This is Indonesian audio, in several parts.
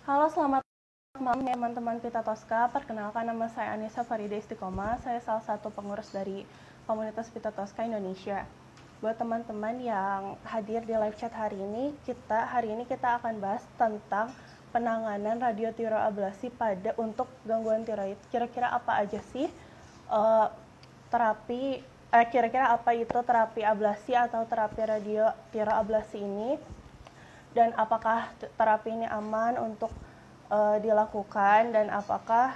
Halo, selamat malam teman-teman Pita Tosca. Perkenalkan, nama saya Anissa Farida Istiqomah. Saya salah satu pengurus dari komunitas Pita Tosca Indonesia. Buat teman-teman yang hadir di live chat hari ini kita akan bahas tentang penanganan radiotiroablasi untuk gangguan tiroid. Kira-kira apa aja sih terapi kira-kira apa itu terapi ablasi atau terapi radiotiroablasi ini, dan apakah terapi ini aman untuk dilakukan, dan apakah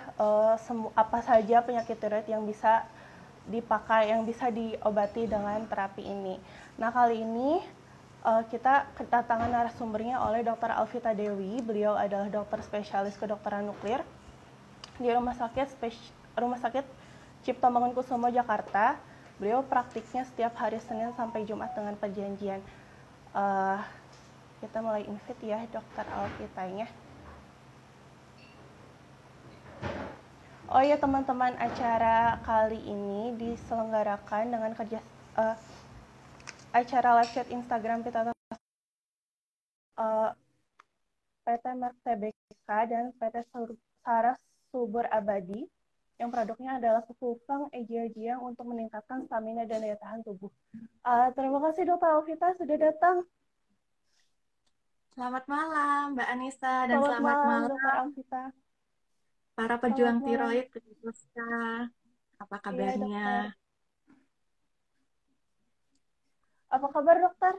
apa saja penyakit tiroid yang bisa diobati dengan terapi ini. Nah, kali ini kita kedatangan narasumbernya oleh Dr. Alvita Dewi. Beliau adalah dokter spesialis kedokteran nuklir di Rumah Sakit Cipto Mangunkusumo Jakarta. Beliau praktiknya setiap hari Senin sampai Jumat dengan perjanjian. Kita mulai invite ya Dokter Alvitanya. Oh ya teman-teman, acara kali ini diselenggarakan dengan acara live chat Instagram kita PT Merck Tbk dan PT Saras Subur Abadi yang produknya adalah Fufeng Ejiajiang untuk meningkatkan stamina dan daya tahan tubuh. Terima kasih Dokter Alvita sudah datang. Selamat malam Mbak Anissa dan Selamat selamat malam Dokter malam Alvita. para Selamat pejuang malam. tiroid Pemirsa. Apa Iya kabarnya? dokter. Apa kabar dokter?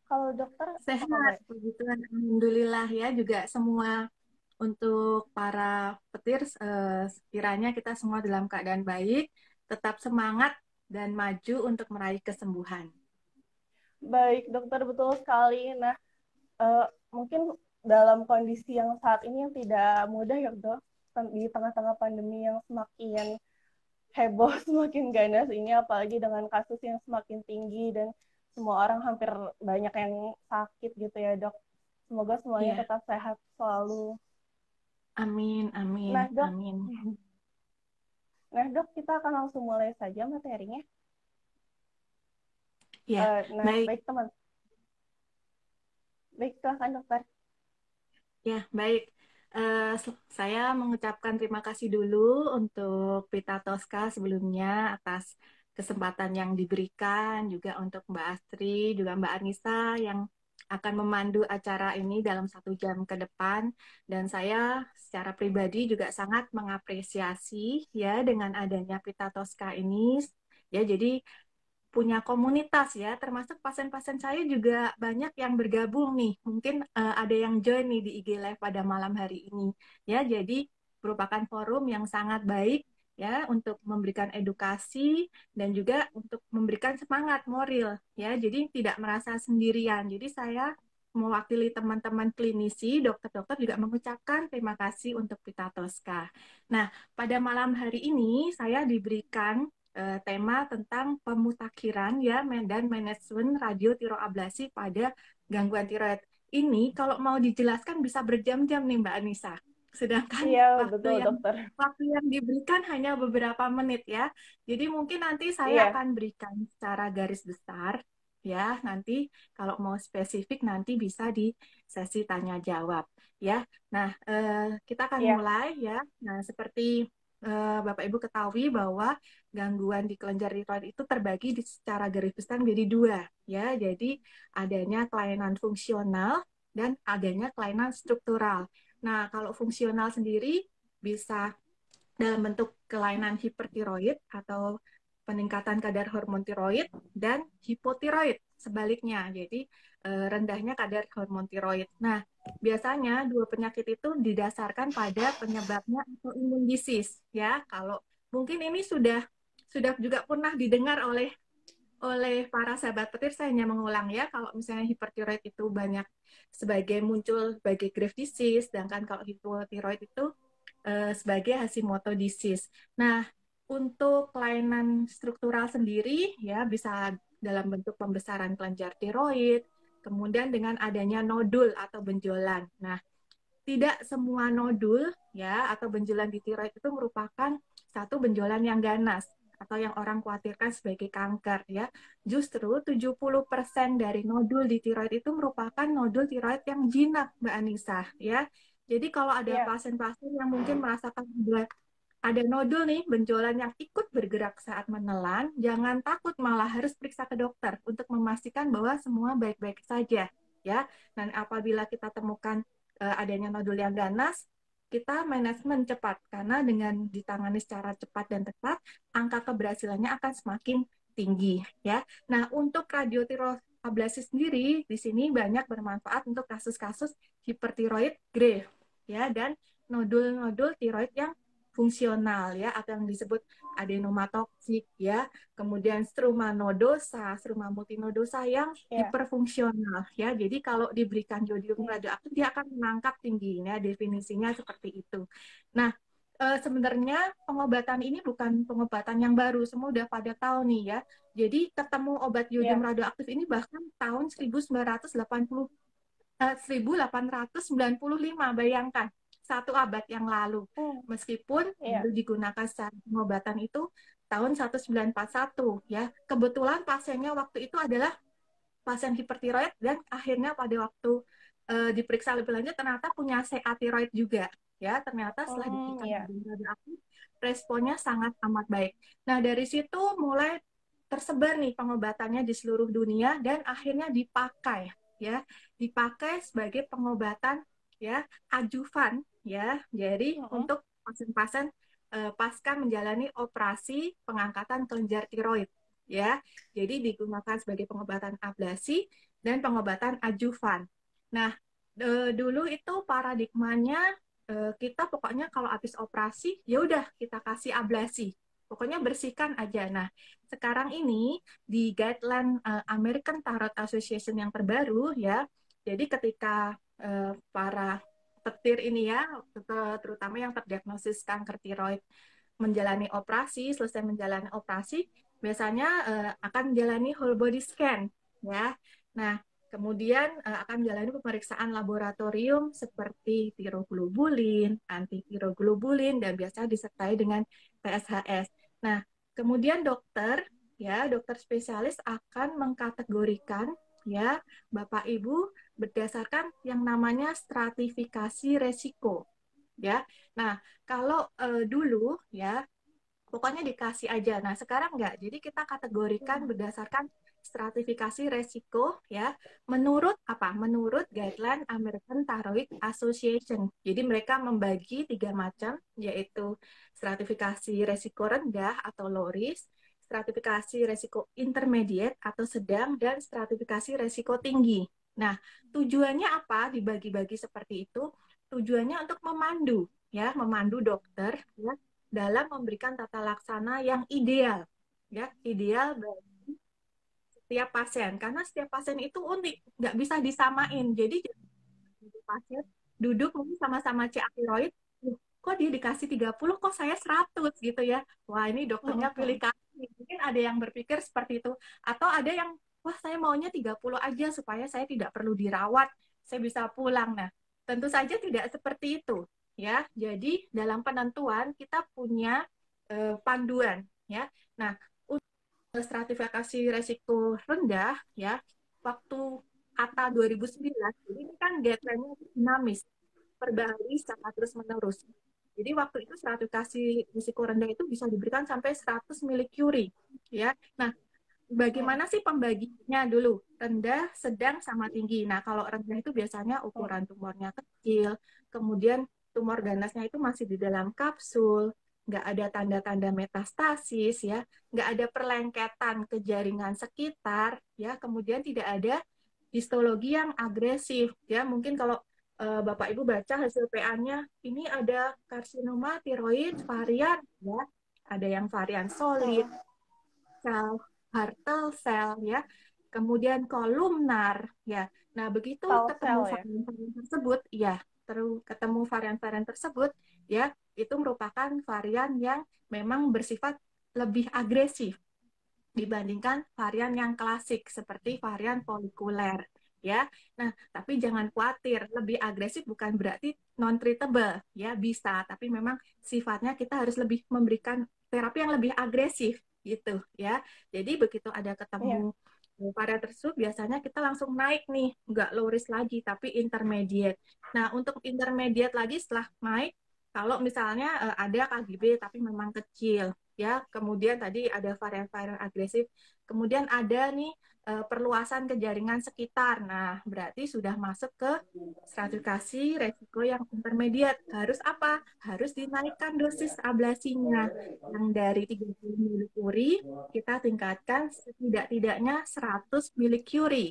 Kalau dokter apa Sehat, kabar? puji Tuhan, alhamdulillah ya, juga semua untuk para petir sekiranya kita semua dalam keadaan baik, tetap semangat dan maju untuk meraih kesembuhan. Baik dokter, betul sekali. Nah, mungkin dalam kondisi yang saat ini yang tidak mudah ya dok, di tengah-tengah pandemi yang semakin heboh, semakin ganas ini, apalagi dengan kasus yang semakin tinggi dan semua orang hampir banyak yang sakit gitu ya dok. Semoga semuanya Iya, tetap sehat selalu. amin, Nah amin, dok, amin. kita akan langsung mulai saja materinya. Ya, Nah, baik. baik teman, baik silahkan dokter. Ya, baik. Saya mengucapkan terima kasih dulu untuk Pita Tosca sebelumnya atas kesempatan yang diberikan, juga untuk Mbak Astri, juga Mbak Anissa yang akan memandu acara ini dalam 1 jam ke depan. Dan saya secara pribadi juga sangat mengapresiasi ya dengan adanya Pita Tosca ini. Ya, jadi punya komunitas ya, termasuk pasien-pasien saya juga banyak yang bergabung nih. Mungkin ada yang join nih di IG Live pada malam hari ini. Ya, jadi merupakan forum yang sangat baik ya untuk memberikan edukasi dan juga untuk memberikan semangat moral ya. Jadi tidak merasa sendirian. Jadi saya mewakili teman-teman klinisi, dokter-dokter juga mengucapkan terima kasih untuk Pita Tosca. Nah, pada malam hari ini saya diberikan tema tentang pemutakhiran ya dan manajemen radiotiroablasi pada gangguan tiroid. Ini kalau mau dijelaskan bisa berjam-jam nih Mbak Anissa. Sedangkan Iya waktu betul yang dokter. waktu yang diberikan hanya beberapa menit ya. Jadi mungkin nanti saya Iya, akan berikan secara garis besar ya. Nanti kalau mau spesifik nanti bisa di sesi tanya jawab ya. Nah, kita akan iya, mulai ya. Nah, seperti Bapak Ibu ketahui bahwa gangguan di kelenjar tiroid itu terbagi secara garis besar menjadi dua ya. Jadi adanya kelainan fungsional dan adanya kelainan struktural. Nah, kalau fungsional sendiri bisa dalam bentuk kelainan hipertiroid atau peningkatan kadar hormon tiroid dan hipotiroid sebaliknya. Jadi rendahnya kadar hormon tiroid. Nah, biasanya dua penyakit itu didasarkan pada penyebabnya atau imun disease ya. Kalau mungkin ini sudah juga pernah didengar oleh para sahabat petir, saya hanya mengulang ya, kalau misalnya hipertiroid itu banyak muncul sebagai Graves disease, sedangkan kalau hipotiroid itu sebagai Hashimoto disease. Nah, untuk kelainan struktural sendiri ya bisa dalam bentuk pembesaran kelenjar tiroid, kemudian dengan adanya nodul atau benjolan. Nah, tidak semua nodul ya atau benjolan di tiroid itu merupakan satu benjolan yang ganas atau yang orang khawatirkan sebagai kanker ya. Justru 70% dari nodul di tiroid itu merupakan nodul tiroid yang jinak Mbak Anissa ya. Jadi kalau ada Iya. pasien-pasien yang mungkin merasakan ada nodul nih, benjolan yang ikut bergerak saat menelan, jangan takut, malah harus periksa ke dokter untuk memastikan bahwa semua baik-baik saja, ya. Dan apabila kita temukan adanya nodul yang ganas, kita manajemen cepat, karena dengan ditangani secara cepat dan tepat, angka keberhasilannya akan semakin tinggi, ya. Nah, untuk radiotiroablasi sendiri, di sini banyak bermanfaat untuk kasus-kasus hipertiroid grave, ya, dan nodul-nodul tiroid yang fungsional, ya, atau yang disebut adenomatoksik, ya, kemudian struma nodosa, struma multinodosa yang Iya. hiperfungsional, ya. Jadi kalau diberikan jodium Iya. radioaktif dia akan menangkap tingginya, definisinya seperti itu. Nah, sebenarnya pengobatan ini bukan pengobatan yang baru, semua udah pada tahu nih, ya. Jadi ketemu obat Iya. jodium radioaktif ini bahkan tahun 1895, bayangkan, satu abad yang lalu. Hmm. Meskipun Iya. baru digunakan secara pengobatan itu tahun 1941, ya. Kebetulan pasiennya waktu itu adalah pasien hipertiroid dan akhirnya pada waktu diperiksa lebih lanjut ternyata punya CA tiroid juga, ya. Ternyata setelah Hmm. diberikan Iya. radioaktif responnya sangat amat baik. Nah, dari situ mulai tersebar nih pengobatannya di seluruh dunia dan akhirnya dipakai, ya, dipakai sebagai pengobatan, ya, adjuvan, ya. Jadi Mm-mm. untuk pasien-pasien pasca menjalani operasi pengangkatan kelenjar tiroid, ya. Jadi digunakan sebagai pengobatan ablasi dan pengobatan adjuvan. Nah, dulu itu paradigmanya kita pokoknya kalau habis operasi ya udah kita kasih ablasi. Pokoknya bersihkan aja. Nah, sekarang ini di guideline American Tarot Association yang terbaru, ya. Jadi ketika para petir ini, ya, terutama yang terdiagnosis kanker tiroid menjalani operasi, selesai menjalani operasi, biasanya akan menjalani whole body scan, ya. Nah, kemudian akan menjalani pemeriksaan laboratorium seperti tiroglobulin, antitiroglobulin, dan biasa disertai dengan TSHS. Nah, kemudian dokter, ya, dokter spesialis akan mengkategorikan, ya, Bapak Ibu berdasarkan yang namanya stratifikasi resiko, ya. Nah, kalau dulu, ya, pokoknya dikasih aja. Nah, sekarang enggak. Jadi kita kategorikan Hmm. berdasarkan stratifikasi resiko, ya, menurut apa? Menurut guideline American Thyroid Association. Jadi mereka membagi 3 macam, yaitu stratifikasi resiko rendah atau low risk, stratifikasi resiko intermediate atau sedang, dan stratifikasi resiko tinggi. Nah, tujuannya apa dibagi-bagi seperti itu? Tujuannya untuk memandu, ya, memandu dokter, ya, dalam memberikan tata laksana yang ideal, ya, ideal bagi setiap pasien, karena setiap pasien itu unik, nggak bisa disamain. Jadi pasien duduk mungkin sama-sama CA tiroid, kok dia dikasih 30, kok saya 100 gitu, ya. Wah, ini dokternya pilih Mm-mm. kasih. Mungkin ada yang berpikir seperti itu. Atau ada yang, wah, saya maunya 30 aja supaya saya tidak perlu dirawat, saya bisa pulang. Nah, tentu saja tidak seperti itu, ya. Jadi dalam penentuan kita punya panduan, ya. Nah, stratifikasi resiko rendah, ya, waktu kata 2009, jadi ini kan guideline-nya dinamis, perbaharui secara terus-menerus. Jadi waktu itu stratifikasi risiko rendah itu bisa diberikan sampai 100 milicurie, ya. Nah, Mm. bagaimana sih pembagiannya dulu? Rendah, sedang, sama tinggi. Nah, kalau rendah itu biasanya Mm. ukuran tumornya kecil, kemudian tumor ganasnya itu masih di dalam kapsul, nggak ada tanda-tanda metastasis, ya, nggak ada perlengketan ke jaringan sekitar, ya, kemudian tidak ada histologi yang agresif, ya. Mungkin kalau Bapak Ibu baca hasil PA-nya, ini ada karsinoma tiroid varian, ya, ada yang varian solid, Mm. sel Hartel cell, ya, kemudian kolumnar, ya. Nah, begitu ketemu Sel-sel ya. varian-varian tersebut, ya, ketemu varian-varian tersebut, ya, itu merupakan varian yang memang bersifat lebih agresif dibandingkan varian yang klasik seperti varian folikuler, ya. Nah, tapi jangan khawatir, lebih agresif bukan berarti non treatable, ya, bisa, tapi memang sifatnya kita harus lebih memberikan terapi yang lebih agresif gitu, ya. Jadi begitu ada Iya. ketemu varian tersebut biasanya kita langsung naik nih, nggak low risk lagi, tapi intermediate. Nah, untuk intermediate lagi setelah naik, kalau misalnya ada KGB tapi memang kecil, ya, kemudian tadi ada varian-varian agresif, kemudian ada nih perluasan ke jaringan sekitar. Nah, berarti sudah masuk ke stratifikasi resiko yang intermediate. Harus apa? Harus dinaikkan dosis ablasinya. Yang dari 30 milikuri, kita tingkatkan setidak-tidaknya 100 milikuri.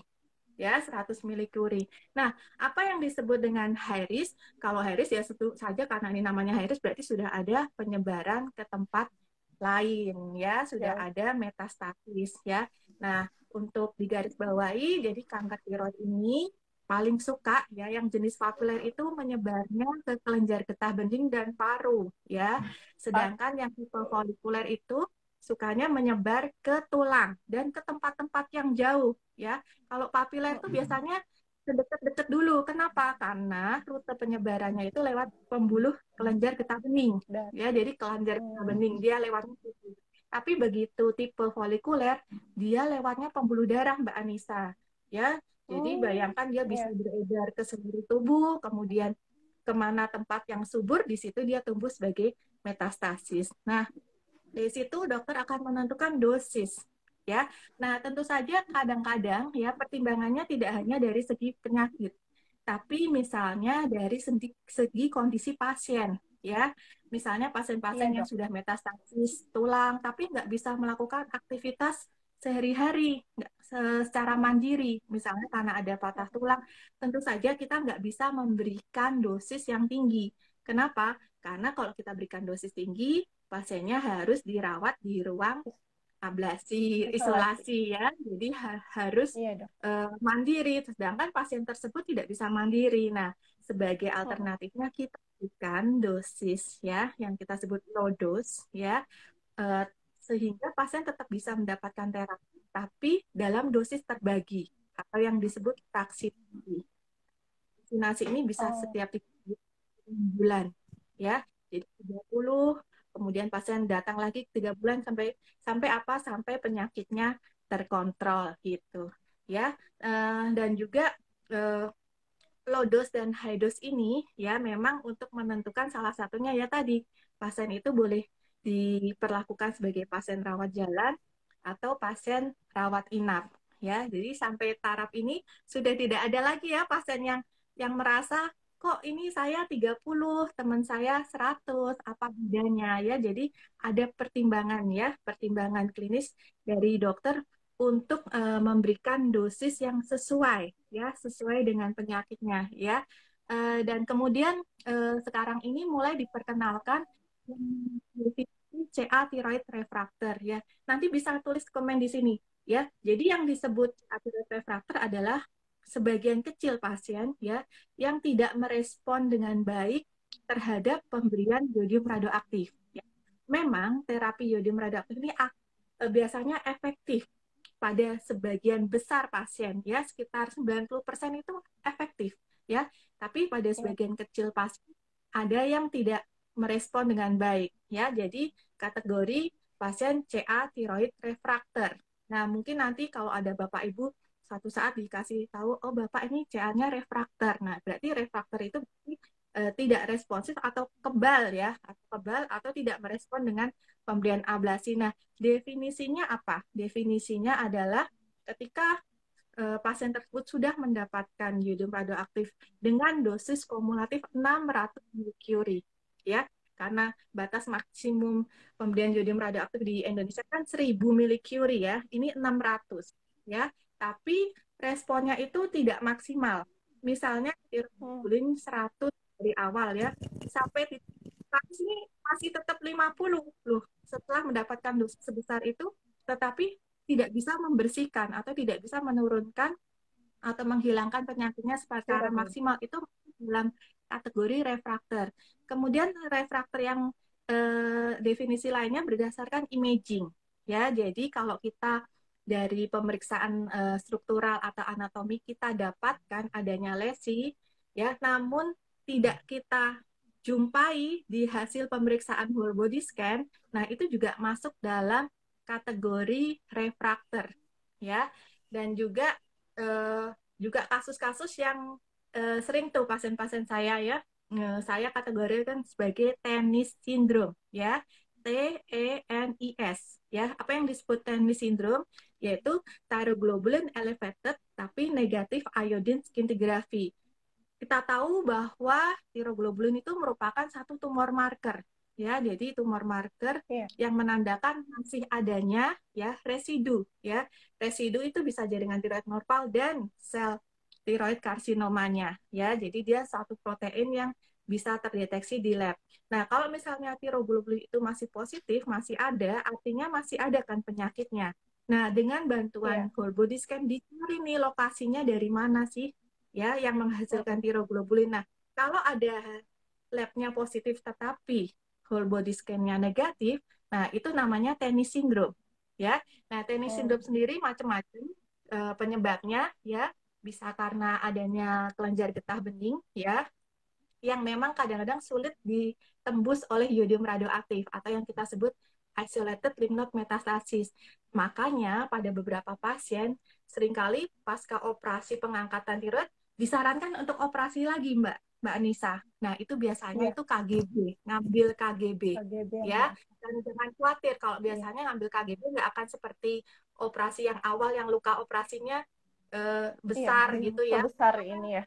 Ya, 100 milikuri. Nah, apa yang disebut dengan high risk? Kalau high risk ya tentu saja karena ini namanya high risk berarti sudah ada penyebaran ke tempat lain ya, sudah Ya. ada metastasis ya. Nah, untuk digarisbawahi, jadi kanker tiroid ini paling suka ya yang jenis papuler itu menyebarnya ke kelenjar getah bening dan paru ya. Sedangkan yang tipe folikuler itu sukanya menyebar ke tulang dan ke tempat-tempat yang jauh ya. Kalau papiler itu biasanya sedekat-dekat dulu. Kenapa? Karena rute penyebarannya itu lewat pembuluh kelenjar getah bening Dan ya. Jadi kelenjar getah bening dia lewatnya situ. Tapi begitu tipe folikuler, dia lewatnya pembuluh darah, Mbak Anissa. Ya, jadi bayangkan dia bisa ya. beredar ke seluruh tubuh, kemudian kemana tempat yang subur, di situ dia tumbuh sebagai metastasis. Nah, dari situ dokter akan menentukan dosis. Ya, nah tentu saja kadang-kadang ya pertimbangannya tidak hanya dari segi penyakit, tapi misalnya dari segi kondisi pasien. Ya, misalnya Iya, pasien-pasien yang dok. sudah metastasis tulang, tapi nggak bisa melakukan aktivitas sehari-hari secara mandiri, misalnya karena ada patah tulang, tentu saja kita nggak bisa memberikan dosis yang tinggi. Kenapa? Karena kalau kita berikan dosis tinggi, pasiennya harus dirawat di ruang ablasi, Isolasi. isolasi ya. Jadi harus Iya, dok. mandiri, sedangkan pasien tersebut tidak bisa mandiri. Nah, sebagai Mm-mm. alternatifnya kita berikan dosis ya, yang kita sebut low dose ya, eh, sehingga pasien tetap bisa mendapatkan terapi, tapi dalam dosis terbagi atau yang disebut vaksinasi. Vaksinasi ini bisa Oh, setiap 3 bulan ya. Jadi 30, kemudian pasien datang lagi 3 bulan sampai sampai apa? Sampai penyakitnya terkontrol gitu. Ya. Dan juga eh, low dose dan high dose ini ya memang untuk menentukan salah satunya ya tadi pasien itu boleh diperlakukan sebagai pasien rawat jalan atau pasien rawat inap ya. Jadi sampai taraf ini sudah tidak ada lagi ya pasien yang merasa kok ini saya 30, teman saya 100, apa bedanya ya. Jadi ada pertimbangan ya, pertimbangan klinis dari dokter untuk memberikan dosis yang sesuai ya, sesuai dengan penyakitnya ya. Dan kemudian sekarang ini mulai diperkenalkan CA thyroid refractor ya. Nanti bisa tulis komen di sini ya. Jadi yang disebut CA thyroid refractor adalah sebagian kecil pasien ya yang tidak merespon dengan baik terhadap pemberian yodium radioaktif. Ya. Memang terapi yodium radioaktif ini biasanya efektif pada sebagian besar pasien ya sekitar 90% itu efektif ya. Tapi pada iya. sebagian kecil pasien ada yang tidak merespon dengan baik ya. Jadi kategori pasien CA thyroid refractor. Nah, mungkin nanti kalau ada Bapak Ibu satu saat dikasih tahu, oh Bapak ini CA-nya refraktor. Nah, berarti refraktor itu tidak responsif atau kebal ya, atau kebal atau tidak merespon dengan pemberian ablasi. Nah, definisinya apa? Definisinya adalah ketika pasien tersebut sudah mendapatkan yodium radioaktif dengan dosis kumulatif 600 milicurie ya. Karena batas maksimum pemberian yodium radioaktif di Indonesia kan 1000 milicurie ya. Ini 600 ya. Tapi responnya itu tidak maksimal. Misalnya Hmm. tiroidin 100 dari awal ya, sampai di ini masih tetap 50 loh setelah mendapatkan dosis sebesar itu, tetapi tidak bisa membersihkan atau tidak bisa menurunkan atau menghilangkan penyakitnya secara Surat nih. maksimal itu dalam kategori refraktor. Kemudian refraktor yang definisi lainnya berdasarkan imaging ya. Jadi kalau kita dari pemeriksaan struktural atau anatomi kita dapatkan adanya lesi ya, namun tidak kita jumpai di hasil pemeriksaan whole body scan. Nah, itu juga masuk dalam kategori refraktor ya. Dan juga kasus-kasus yang sering tuh pasien-pasien saya ya, saya kategorikan sebagai tenis syndrome ya, TENIS ya. Apa yang disebut tenis syndrome? Yaitu thyroglobulin elevated tapi negatif iodine scintigraphy. Kita tahu bahwa tiroglobulin itu merupakan satu tumor marker ya, jadi tumor marker Iya. yang menandakan masih adanya ya residu ya. Residu itu bisa jaringan tiroid normal dan sel tiroid karsinomanya ya. Jadi dia satu protein yang bisa terdeteksi di lab. Nah, kalau misalnya tiroglobulin itu masih positif, masih ada, artinya masih ada kan penyakitnya. Nah, dengan bantuan Iya. whole body scan dicari nih lokasinya dari mana sih ya yang menghasilkan Mm-mm. tiroglobulin. Nah, kalau ada labnya positif tetapi whole body scan-nya negatif, nah itu namanya Tennis syndrome ya. Nah, Tennis Oh, syndrome sendiri macam-macam penyebabnya ya, bisa karena adanya kelenjar getah bening ya, yang memang kadang-kadang sulit ditembus oleh yodium radioaktif atau yang kita sebut isolated lymph node metastasis. Makanya pada beberapa pasien seringkali pasca operasi pengangkatan tiroid disarankan untuk operasi lagi, Mbak Anissa. Nah, itu biasanya iya. itu KGB, ngambil KGB KGB yang ya. harus. Dan jangan khawatir kalau Iya. biasanya ngambil KGB nggak akan seperti operasi yang awal yang luka operasinya Iya, besar gitu ya. sebesar ini ya.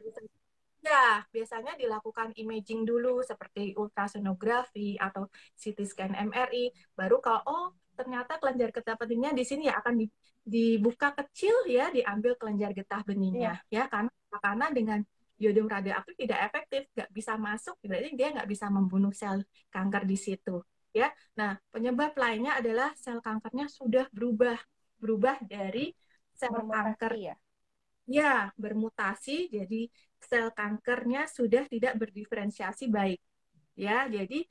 Ya, biasanya dilakukan imaging dulu seperti ultrasonografi atau CT scan MRI. Baru kalau ternyata kelenjar getah beningnya di sini ya akan dibuka kecil ya, diambil kelenjar getah Iya. beningnya ya, karena dengan yodium radioaktif tidak efektif, nggak bisa masuk, berarti dia nggak bisa membunuh sel kanker di situ ya. Nah, penyebab lainnya adalah sel kankernya sudah berubah berubah dari sel kanker Bermutasi ya. ya bermutasi, jadi sel kankernya sudah tidak berdiferensiasi baik. Ya, jadi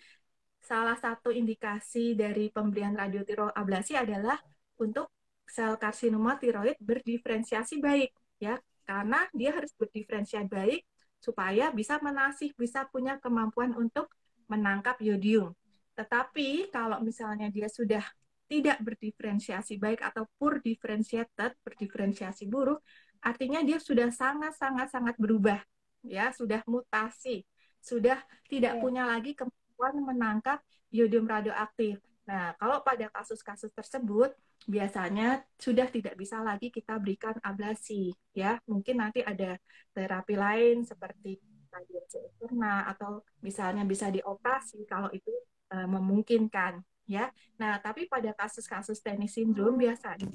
salah satu indikasi dari pemberian radiotiroablasi adalah untuk sel karsinoma tiroid berdiferensiasi baik, ya, karena dia harus berdiferensiasi baik supaya bisa menasih, bisa punya kemampuan untuk menangkap yodium. Tetapi kalau misalnya dia sudah tidak berdiferensiasi baik atau poor differentiated, berdiferensiasi buruk, artinya dia sudah sangat-sangat berubah, ya, sudah mutasi, sudah tidak Iya. punya lagi kemampuan menangkap yodium radioaktif. Nah, kalau pada kasus-kasus tersebut biasanya sudah tidak bisa lagi kita berikan ablasi, ya. Mungkin nanti ada terapi lain seperti radiasi eksterna atau misalnya bisa dioperasi kalau itu memungkinkan, ya. Nah, tapi pada kasus-kasus tenis sindrom biasanya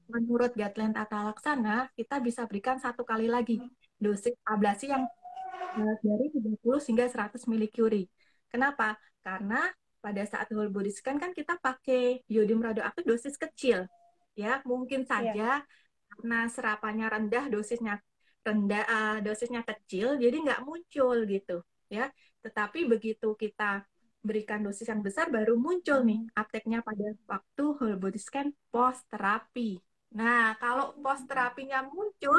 menurut guideline tata laksana kita bisa berikan satu kali lagi dosis ablasi yang dari 30 hingga 100 milicurie. Kenapa? Karena pada saat whole body scan kan kita pakai yodium radioaktif dosis kecil. Ya, mungkin Iya. saja karena serapannya dosisnya kecil, jadi nggak muncul gitu. Ya, tetapi begitu kita berikan dosis yang besar, baru muncul nih uptake-nya pada waktu whole body scan post terapi. Nah, kalau post terapinya muncul,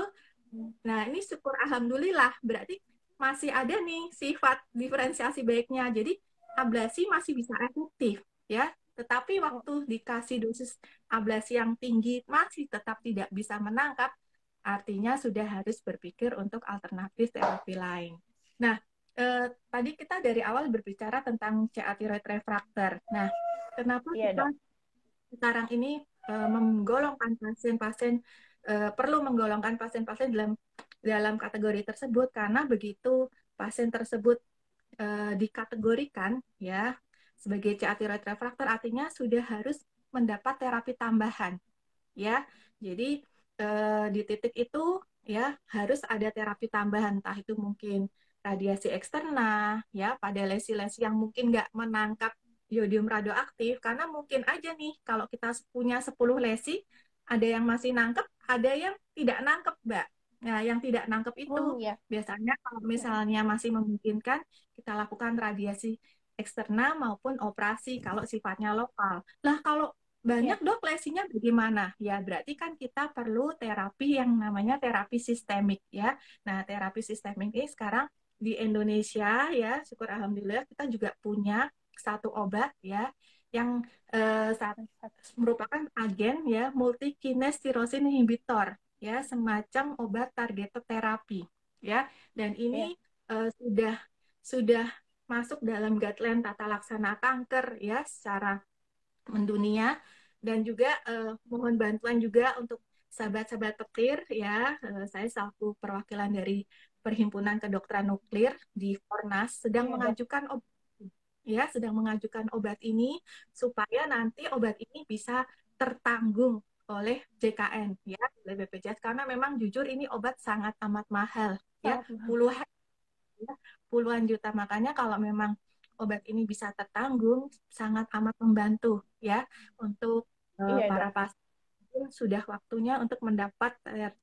nah, ini syukur alhamdulillah, berarti masih ada nih sifat diferensiasi baiknya. Jadi ablasi masih bisa efektif ya. Tetapi waktu dikasih dosis ablasi yang tinggi masih tetap tidak bisa menangkap, artinya sudah harus berpikir untuk alternatif terapi lain. Nah, tadi kita dari awal berbicara tentang CA thyroid refractor. Nah, kenapa Iya, kita Dok. sekarang ini menggolongkan pasien-pasien perlu menggolongkan pasien-pasien dalam dalam kategori tersebut karena begitu pasien tersebut dikategorikan ya sebagai CA thyroid refractor artinya sudah harus mendapat terapi tambahan ya. Jadi di titik itu ya harus ada terapi tambahan entah itu mungkin radiasi eksterna ya pada lesi-lesi yang mungkin nggak menangkap yodium radioaktif karena mungkin aja nih kalau kita punya 10 lesi ada yang masih nangkep, ada yang tidak nangkep, Mbak. Nah, yang tidak nangkep itu Ya. biasanya kalau misalnya masih memungkinkan kita lakukan radiasi eksterna maupun operasi kalau sifatnya lokal. Lah kalau Iya. banyak dok lesinya bagaimana? Ya berarti kan kita perlu terapi yang namanya terapi sistemik ya. Nah terapi sistemik ini sekarang di Indonesia ya, syukur alhamdulillah kita juga punya satu obat ya yang saat merupakan agen ya multi kinase tirosin inhibitor ya, semacam obat targeted terapi, ya. Dan Iya, ini sudah masuk dalam guideline tata laksana kanker ya secara mendunia. Dan juga mohon bantuan juga untuk sahabat-sahabat petir ya. Saya selaku perwakilan dari Perhimpunan Kedokteran Nuklir di Fornas iya dok. sedang mengajukan obat ini supaya nanti obat ini bisa tertanggung oleh JKN ya, oleh BPJS, karena memang jujur ini obat sangat amat mahal ya, Sangat mahal. puluhan ya, puluhan juta. Makanya kalau memang obat ini bisa tertanggung, sangat amat membantu ya untuk Iya para dok. pasien. Sudah waktunya untuk mendapat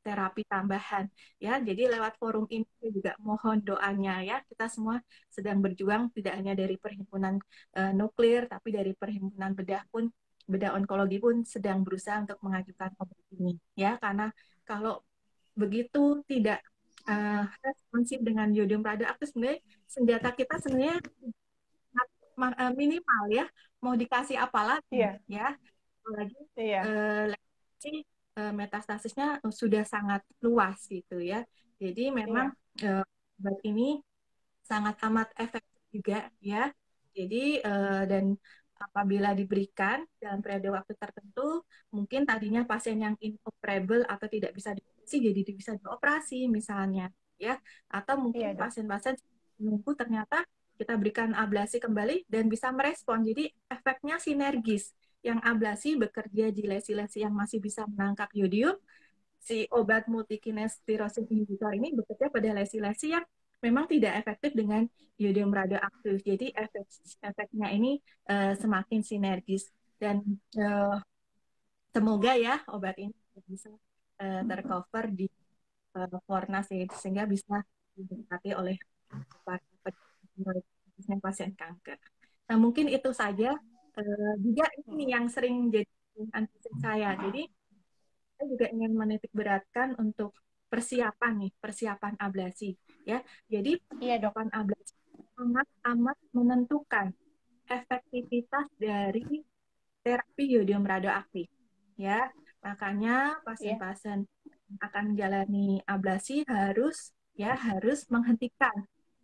terapi tambahan ya. Jadi lewat forum ini saya juga mohon doanya ya. Kita semua sedang berjuang, tidak hanya dari Perhimpunan Nuklir, tapi dari Perhimpunan Bedah Onkologi pun sedang berusaha untuk mengajukan obat ini ya. Karena kalau begitu tidak responsif dengan yodium radioaktif, sebenarnya senjata kita sebenarnya minimal ya. Mau dikasih apa lagi Iya, ya? Apalagi iya, sih metastasisnya sudah sangat luas gitu ya. Jadi memang iya, obat ini sangat amat efektif juga ya. Jadi dan apabila diberikan dalam periode waktu tertentu, mungkin tadinya pasien yang inoperable atau tidak bisa dioperasi jadi bisa dioperasi misalnya ya. Atau mungkin iya dok. pasien-pasien menunggu ternyata kita berikan ablasi kembali dan bisa merespon. Jadi efeknya sinergis. Yang ablasi bekerja di lesi-lesi yang masih bisa menangkap yodium, si obat multikinase tirosin inhibitor ini bekerja pada lesi-lesi yang memang tidak efektif dengan yodium radioaktif. Jadi efeknya ini semakin sinergis dan uh, semoga ya obat ini bisa tercover di Fornas sehingga bisa dinikmati oleh para pasien kanker. Nah mungkin itu saja. Juga ini yang sering jadi antusias saya. Jadi saya juga ingin menitik beratkan untuk persiapan ablasi ya. Jadi Iya dok. persiapan ablasi sangat amat menentukan efektivitas dari terapi yodium radioaktif ya. Makanya Iya. pasien-pasien yang akan menjalani ablasi harus menghentikan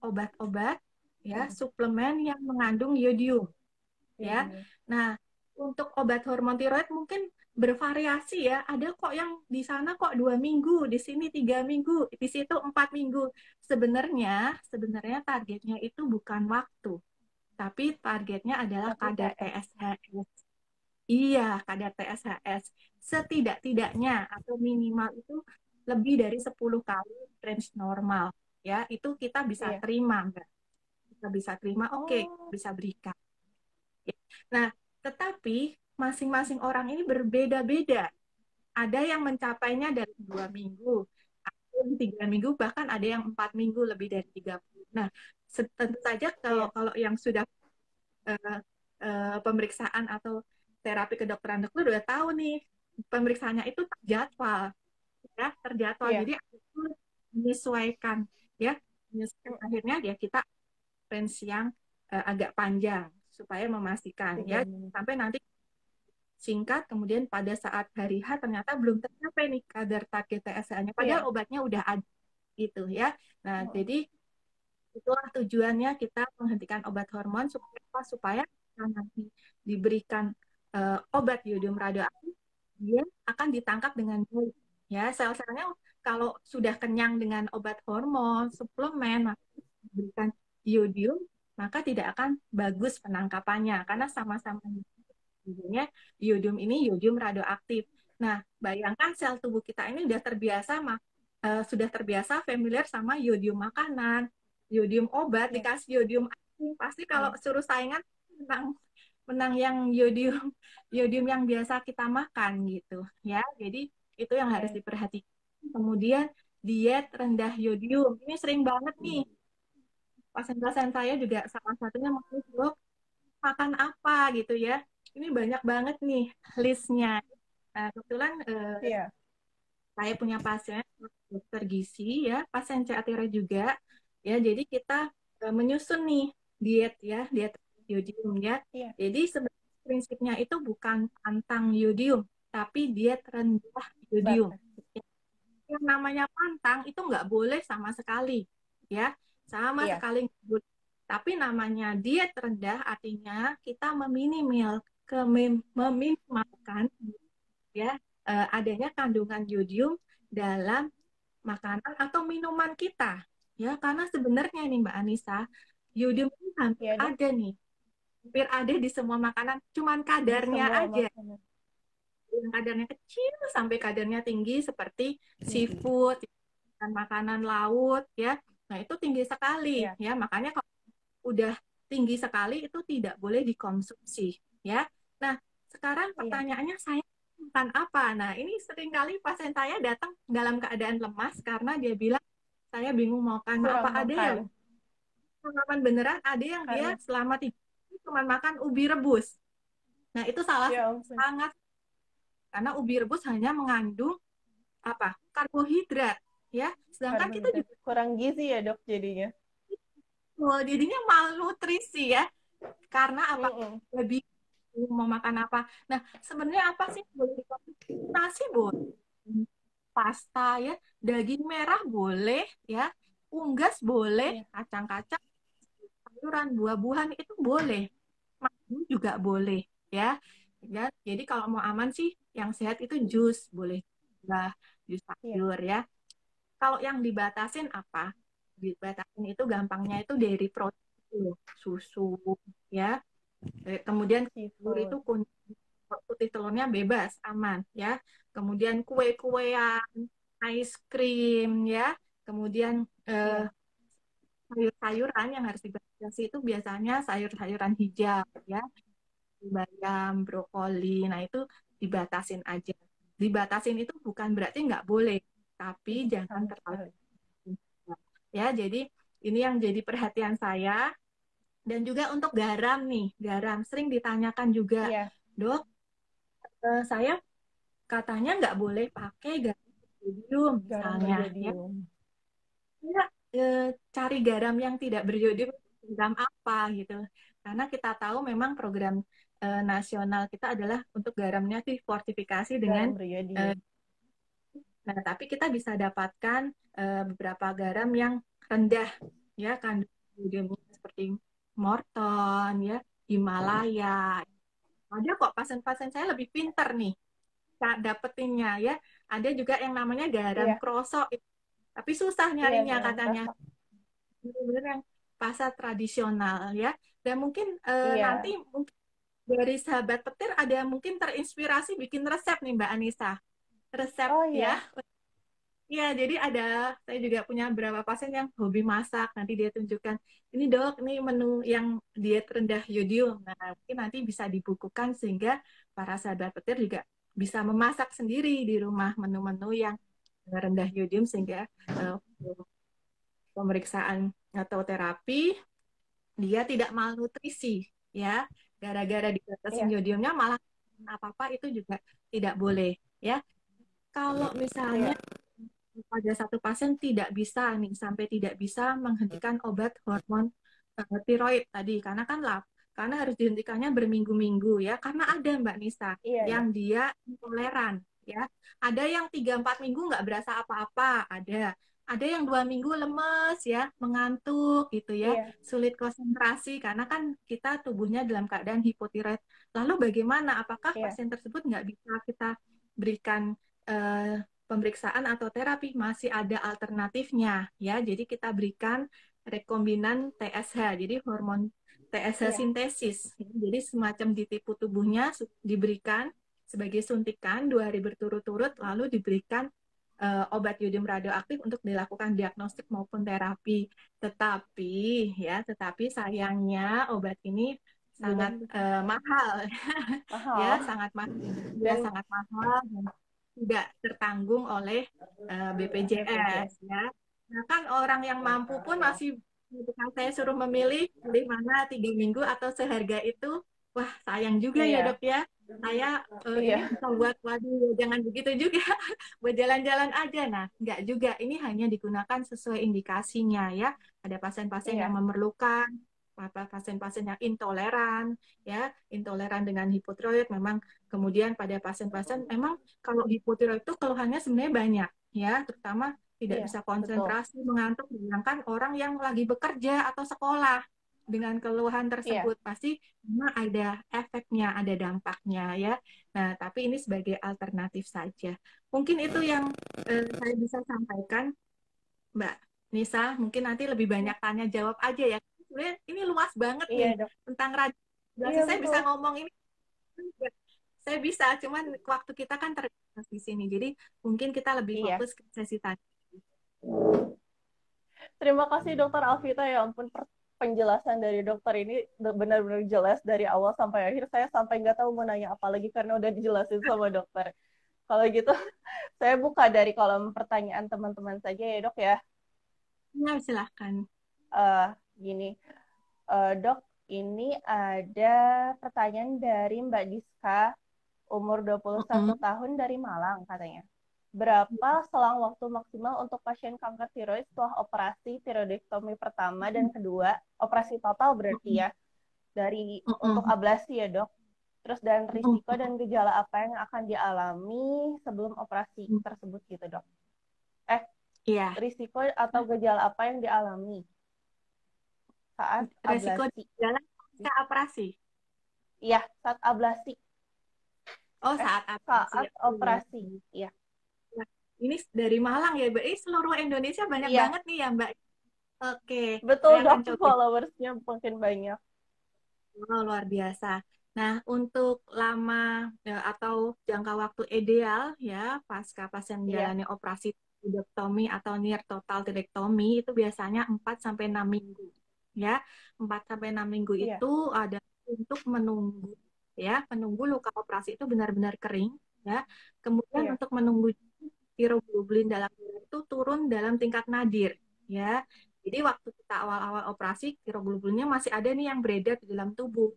obat-obat ya, suplemen yang mengandung yodium Iya ya. dia. Nah, untuk obat hormon tiroid mungkin bervariasi ya. Ada kok yang di sana kok 2 minggu, di sini 3 minggu, di situ 4 minggu. Sebenarnya targetnya itu bukan waktu, tapi targetnya adalah Tapi kadar TS. TSH. Iya, kadar TSHS. Setidak-tidaknya atau minimal itu lebih dari 10 kali range normal. Ya, itu kita bisa Iya. terima, enggak? Kita bisa terima, oke, Oh, bisa berikan. Ya. Nah, tetapi masing-masing orang ini berbeda-beda. Ada yang mencapainya dari 2 minggu, ada yang 3 minggu, bahkan ada yang 4 minggu lebih dari 30. Nah, tentu saja kalau iya. kalau yang sudah eh, pemeriksaan atau terapi kedokteran dokter udah tahu nih pemeriksaannya itu terjadwal ya, terjadwal. Iya. Jadi aku menyesuaikan ya, menyesuaikan Mm, akhirnya ya kita range yang agak panjang supaya memastikan ya 3 minggu. sampai nanti singkat kemudian pada saat hari H ternyata belum tercapai nih kadar target TSH-nya padahal Iya. obatnya udah ada gitu ya. Nah, Mm, jadi itulah tujuannya kita menghentikan obat hormon supaya apa? Supaya nanti diberikan obat yodium radioaktif, dia akan ditangkap dengan baik. Ya, sel-selnya kalau sudah kenyang dengan obat hormon, suplemen, maka diberikan yodium, maka tidak akan bagus penangkapannya karena sama-sama jadinya yodium ini yodium radioaktif. Nah, bayangkan sel tubuh kita ini sudah terbiasa familiar sama yodium makanan, yodium obat, iya. dikasih yodium asing, pasti kalau Iya. suruh saingan menang menang yang yodium yodium yang biasa kita makan gitu ya. Jadi itu yang harus Iya. diperhatikan. Kemudian diet rendah yodium. Ini sering banget nih pasien-pasien saya juga salah satunya mengeluh makan apa gitu ya. Ini banyak banget nih listnya. Nah, kebetulan Iya. saya punya pasien dokter gizi ya, pasien CATR juga ya. Jadi kita menyusun nih diet yodium ya. Iya. Jadi sebenarnya prinsipnya itu bukan tentang yodium, tapi diet rendah yodium. Batas. yang namanya pantang itu nggak boleh sama sekali, ya, sama Iya, sekali nggak boleh. Tapi namanya diet rendah artinya kita meminimalkan, ya, adanya kandungan yodium dalam makanan atau minuman kita, ya, karena sebenarnya nih Mbak Anissa, yodium ini hampir iya dok, ada nih, hampir ada di semua makanan, cuman di kadarnya semua aja makanan. yang kadarnya kecil sampai kadarnya tinggi seperti Tinggi. seafood dan makanan laut, ya. Nah, itu tinggi sekali, Iya, ya. Makanya kalau udah tinggi sekali itu tidak boleh dikonsumsi, ya. Nah, sekarang iya. pertanyaannya, saya makan apa? Nah, ini seringkali pasien saya datang dalam keadaan lemas karena dia bilang saya bingung mau makan apa. Kurang Ada ya makan. pengalaman beneran, ada yang dia Karena, selama 3 hari cuma makan ubi rebus. Nah, itu salah ya ampun, sangat, karena ubi rebus hanya mengandung apa? Karbohidrat, ya. Sedangkan kita karbohidrat. juga Kurang gizi ya dok jadinya. jadinya malnutrisi, ya. Karena apa? Mm-mm. Lebih mau makan apa. Nah, sebenarnya apa sih yang boleh dikonsumsi? Nasi boleh, pasta, ya, daging merah boleh, ya, unggas boleh, Iya, kacang-kacang, sayuran, buah-buahan itu boleh, madu juga boleh, ya. Ya, jadi kalau mau aman sih, yang sehat itu jus boleh, lah, jus iya, sayur, ya. Kalau yang dibatasin apa? Dibatasin itu gampangnya itu dari protein, itu, susu, ya. Kemudian telur itu seafood. putih telurnya bebas, aman, ya. Kemudian kue-kuean, ice cream, ya. Kemudian Iya, sayur-sayuran yang harus dibatasi itu biasanya sayur-sayuran hijau, ya. Bayam, brokoli. Nah, itu dibatasin aja. Dibatasin itu bukan berarti nggak boleh, tapi tidak jangan sama terlalu. sekali. Ya, jadi ini yang jadi perhatian saya. Dan juga untuk garam nih, garam sering ditanyakan juga, Iya, dok, saya katanya nggak boleh pakai garam berjodium garam misalnya, ya. berjodium. Ya, cari garam yang tidak berjodium, garam apa gitu. Karena kita tahu memang program nasional kita adalah untuk garamnya difortifikasi dengan Garam eh, berjodium. nah, tapi kita bisa dapatkan beberapa garam yang rendah, ya, kandungan jodiumnya seperti Morton, ya, Himalaya. Ada kok pasien-pasien saya lebih pinter nih dapetinnya, ya. Ada juga yang namanya garam Iya, krosok, tapi susah iya, nyarinya garam katanya. krosak. Benar-benar yang pasar tradisional, ya. Dan mungkin nanti Iya. mungkin dari sahabat petir ada mungkin terinspirasi bikin resep nih Mbak Anissa. Resep, Oh ya. iya, Iya, jadi saya juga punya beberapa pasien yang hobi masak. Nanti dia tunjukkan, ini dok, ini menu yang diet rendah yodium. Nah, mungkin nanti bisa dibukukan sehingga para sahabat petir juga bisa memasak sendiri di rumah menu-menu yang rendah yodium sehingga eh, pemeriksaan atau terapi dia tidak malnutrisi, ya. Gara-gara dibatasin iya, yodiumnya malah apa-apa itu juga tidak boleh, ya. Kalau misalnya iya, pada satu pasien tidak bisa nih sampai tidak bisa menghentikan obat hormon tiroid tadi karena kan karena harus dihentikannya berminggu-minggu, ya, karena ada Mbak Nisa iya, yang dok. dia intoleran, ya, ada yang 3-4 minggu nggak berasa apa-apa, ada yang 2 minggu lemes, ya, mengantuk gitu, ya, Iya, sulit konsentrasi karena kan kita tubuhnya dalam keadaan hipotiroid. Lalu bagaimana, apakah iya, pasien tersebut nggak bisa kita berikan pemeriksaan atau terapi? Masih ada alternatifnya, ya. Jadi kita berikan rekombinan TSH, jadi hormon TSH iya, sintesis. Jadi semacam ditipu tubuhnya diberikan sebagai suntikan 2 hari berturut-turut, lalu diberikan obat yodium radioaktif untuk dilakukan diagnostik maupun terapi. Tetapi, ya, tetapi sayangnya obat ini sangat belum bisa. mahal, ya, Mahal. sangat mahal, ya, Dan sangat mahal dan tidak tertanggung oleh BPJS, BPJS. ya. Nah, kan orang yang mampu pun masih, ketika saya suruh memilih pilih mana 3 minggu atau seharga itu, wah, sayang juga ya Iya, dok, ya. Saya ini iya, bisa buat, waduh, jangan begitu juga, buat jalan-jalan aja. Nah, enggak juga. Ini hanya digunakan sesuai indikasinya, ya. Ada pasien-pasien yang iya, memerlukan, pasien-pasien yang intoleran, ya, intoleran dengan hipotiroid. Memang kemudian pada pasien-pasien, memang kalau hipotiroid itu keluhannya sebenarnya banyak. ya, terutama tidak Iya, bisa betul. konsentrasi, mengantuk, bayangkan orang yang lagi bekerja atau sekolah dengan keluhan Iya, tersebut pasti memang ada efeknya, ada dampaknya ya. Nah, tapi ini sebagai alternatif saja. Mungkin itu yang saya bisa sampaikan, Mbak Nisa. Mungkin nanti lebih banyak tanya jawab aja ya. Sebenarnya ini luas banget nih iya dok. tentang radiasi. Iya Saya bisa betul. ngomong ini, saya bisa, cuman waktu kita kan terbatas di sini. Jadi mungkin kita lebih Iya. fokus ke sesi tanya. Terima kasih dokter Alvita, ya ampun, penjelasan dari dokter ini benar-benar jelas dari awal sampai akhir. Saya sampai nggak tahu mau nanya apa lagi karena udah dijelasin sama dokter. Kalau gitu, saya buka dari kolom pertanyaan teman-teman saja ya dok ya. Ya, silahkan. Eh Gini, dok, ini ada pertanyaan dari Mbak Diska, umur 21 Mm-mm. tahun dari Malang katanya. Berapa selang waktu maksimal untuk pasien kanker tiroid setelah operasi tiroidektomi pertama dan kedua, operasi total berarti Mm-mm. ya, dari untuk Mm-mm. ablasi ya dok. Terus dan risiko Mm-mm. dan gejala apa yang akan dialami sebelum operasi tersebut gitu dok. Eh, Iya, Risiko atau gejala apa yang dialami saat resiko ablasi? jalan pasca operasi. Iya, saat ablasi. Oh, Eh, saat operasi. Saat Oh, iya. operasi. Iya. Nah, ini dari Malang ya, Mbak. Seluruh Indonesia banyak Iya, banget nih ya, Mbak. Oke, betul saya akan dok, coba. followersnya makin banyak. Oh, luar biasa. Nah, untuk lama atau jangka waktu ideal ya pasca pasien Iya, menjalani operasi tiroidektomi atau near total tiroidektomi itu biasanya 4 sampai 6 minggu. Ya, 4 sampai 6 minggu iya, itu ada untuk menunggu ya, menunggu luka operasi itu benar-benar kering ya. Kemudian iya, untuk menunggu tiroglobulin dalam darah itu turun dalam tingkat nadir ya. Jadi waktu kita awal-awal operasi, tiroglobulinnya masih ada nih yang beredar di dalam tubuh.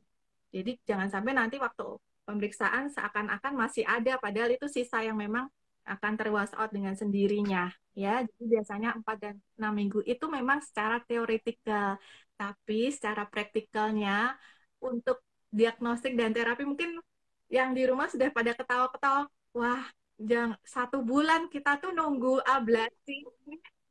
Jadi jangan sampai nanti waktu pemeriksaan seakan-akan masih ada, padahal itu sisa yang memang akan terwash out dengan sendirinya. Ya, jadi biasanya 4 dan 6 minggu itu memang secara teoretikal. Tapi secara praktikalnya untuk diagnostik dan terapi mungkin yang di rumah sudah pada ketawa-ketawa. Wah, jangan 1 bulan kita tuh nunggu ablasi,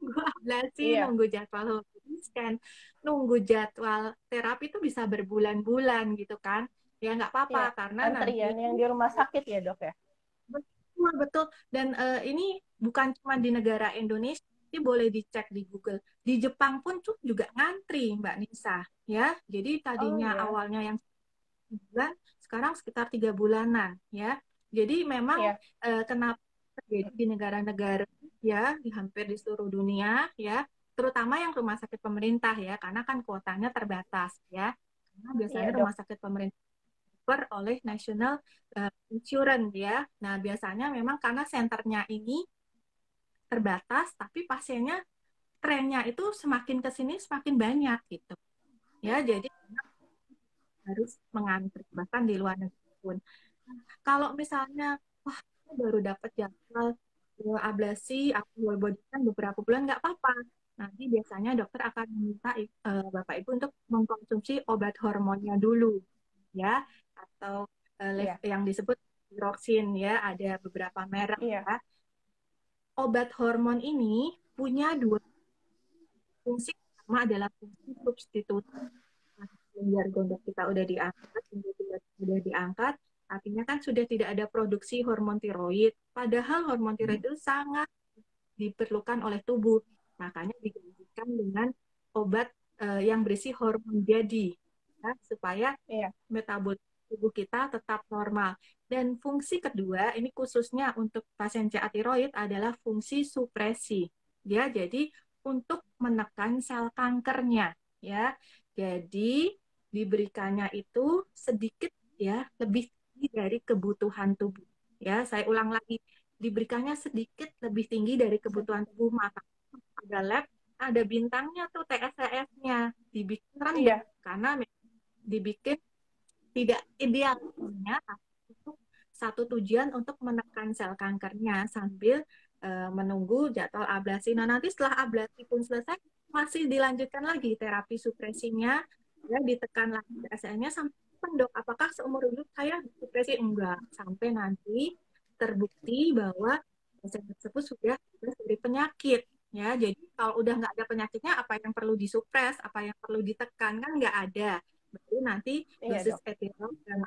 nunggu ablasi, iya, nunggu jadwal whole scan, nunggu jadwal terapi itu bisa berbulan-bulan gitu kan. Ya nggak apa-apa iya. karena nanti Antrian yang di rumah sakit ya dok ya? betul betul dan ini bukan cuma di negara Indonesia, ini boleh dicek di Google. Di Jepang pun tuh juga ngantri Mbak Nisa ya. Jadi Oh tadinya iya, awalnya yang bulan, sekarang sekitar 3 bulanan ya. Jadi memang iya, kenapa terjadi di negara-negara ya di hampir di seluruh dunia ya, terutama yang rumah sakit pemerintah ya, karena kan kuotanya terbatas ya. Karena biasanya iya dok. rumah sakit pemerintah cover oleh National Insurance ya. Nah biasanya memang karena senternya ini terbatas, tapi pasiennya trennya itu semakin ke sini semakin banyak gitu ya. Jadi harus mengantri bahkan di luar negeri pun. Kalau misalnya, wah, aku baru dapat jadwal ablasi, aku body scan beberapa bulan, nggak apa-apa. Nanti biasanya dokter akan meminta Bapak Ibu untuk mengkonsumsi obat hormonnya dulu, ya, atau Iya, yang disebut tiroxin, ya, ada beberapa merek, iya, ya. Obat hormon ini punya 2 fungsi. Pertama adalah fungsi substitut. Biar gondok kita udah diangkat, udah diangkat, artinya kan sudah tidak ada produksi hormon tiroid. Padahal hormon tiroid itu sangat diperlukan oleh tubuh. Makanya digantikan dengan obat yang berisi hormon jadi, ya, supaya iya, metabolisme tubuh kita tetap normal. Dan fungsi kedua, ini khususnya untuk pasien CA tiroid adalah fungsi supresi. Ya, jadi untuk menekan sel kankernya, ya. Jadi diberikannya itu sedikit ya, lebih tinggi dari kebutuhan tubuh. Ya, saya ulang lagi, diberikannya sedikit lebih tinggi dari kebutuhan tubuh, maka ada lab, ada bintangnya tuh TSS-nya dibikin rendah iya, karena dibikin tidak idealnya untuk satu tujuan untuk menekan sel kankernya sambil menunggu jadwal ablasi. Nah, nanti setelah ablasi pun selesai, masih dilanjutkan lagi terapi supresinya, ya ditekan lagi TSH-nya sampai kapan, dok? Apakah seumur hidup saya supresi? Enggak, sampai nanti terbukti bahwa pasien tersebut sudah bebas dari penyakit. Ya, jadi kalau udah nggak ada penyakitnya, apa yang perlu disupres, apa yang perlu ditekan kan nggak ada. Baru nanti Iya dosis dok. etilon dan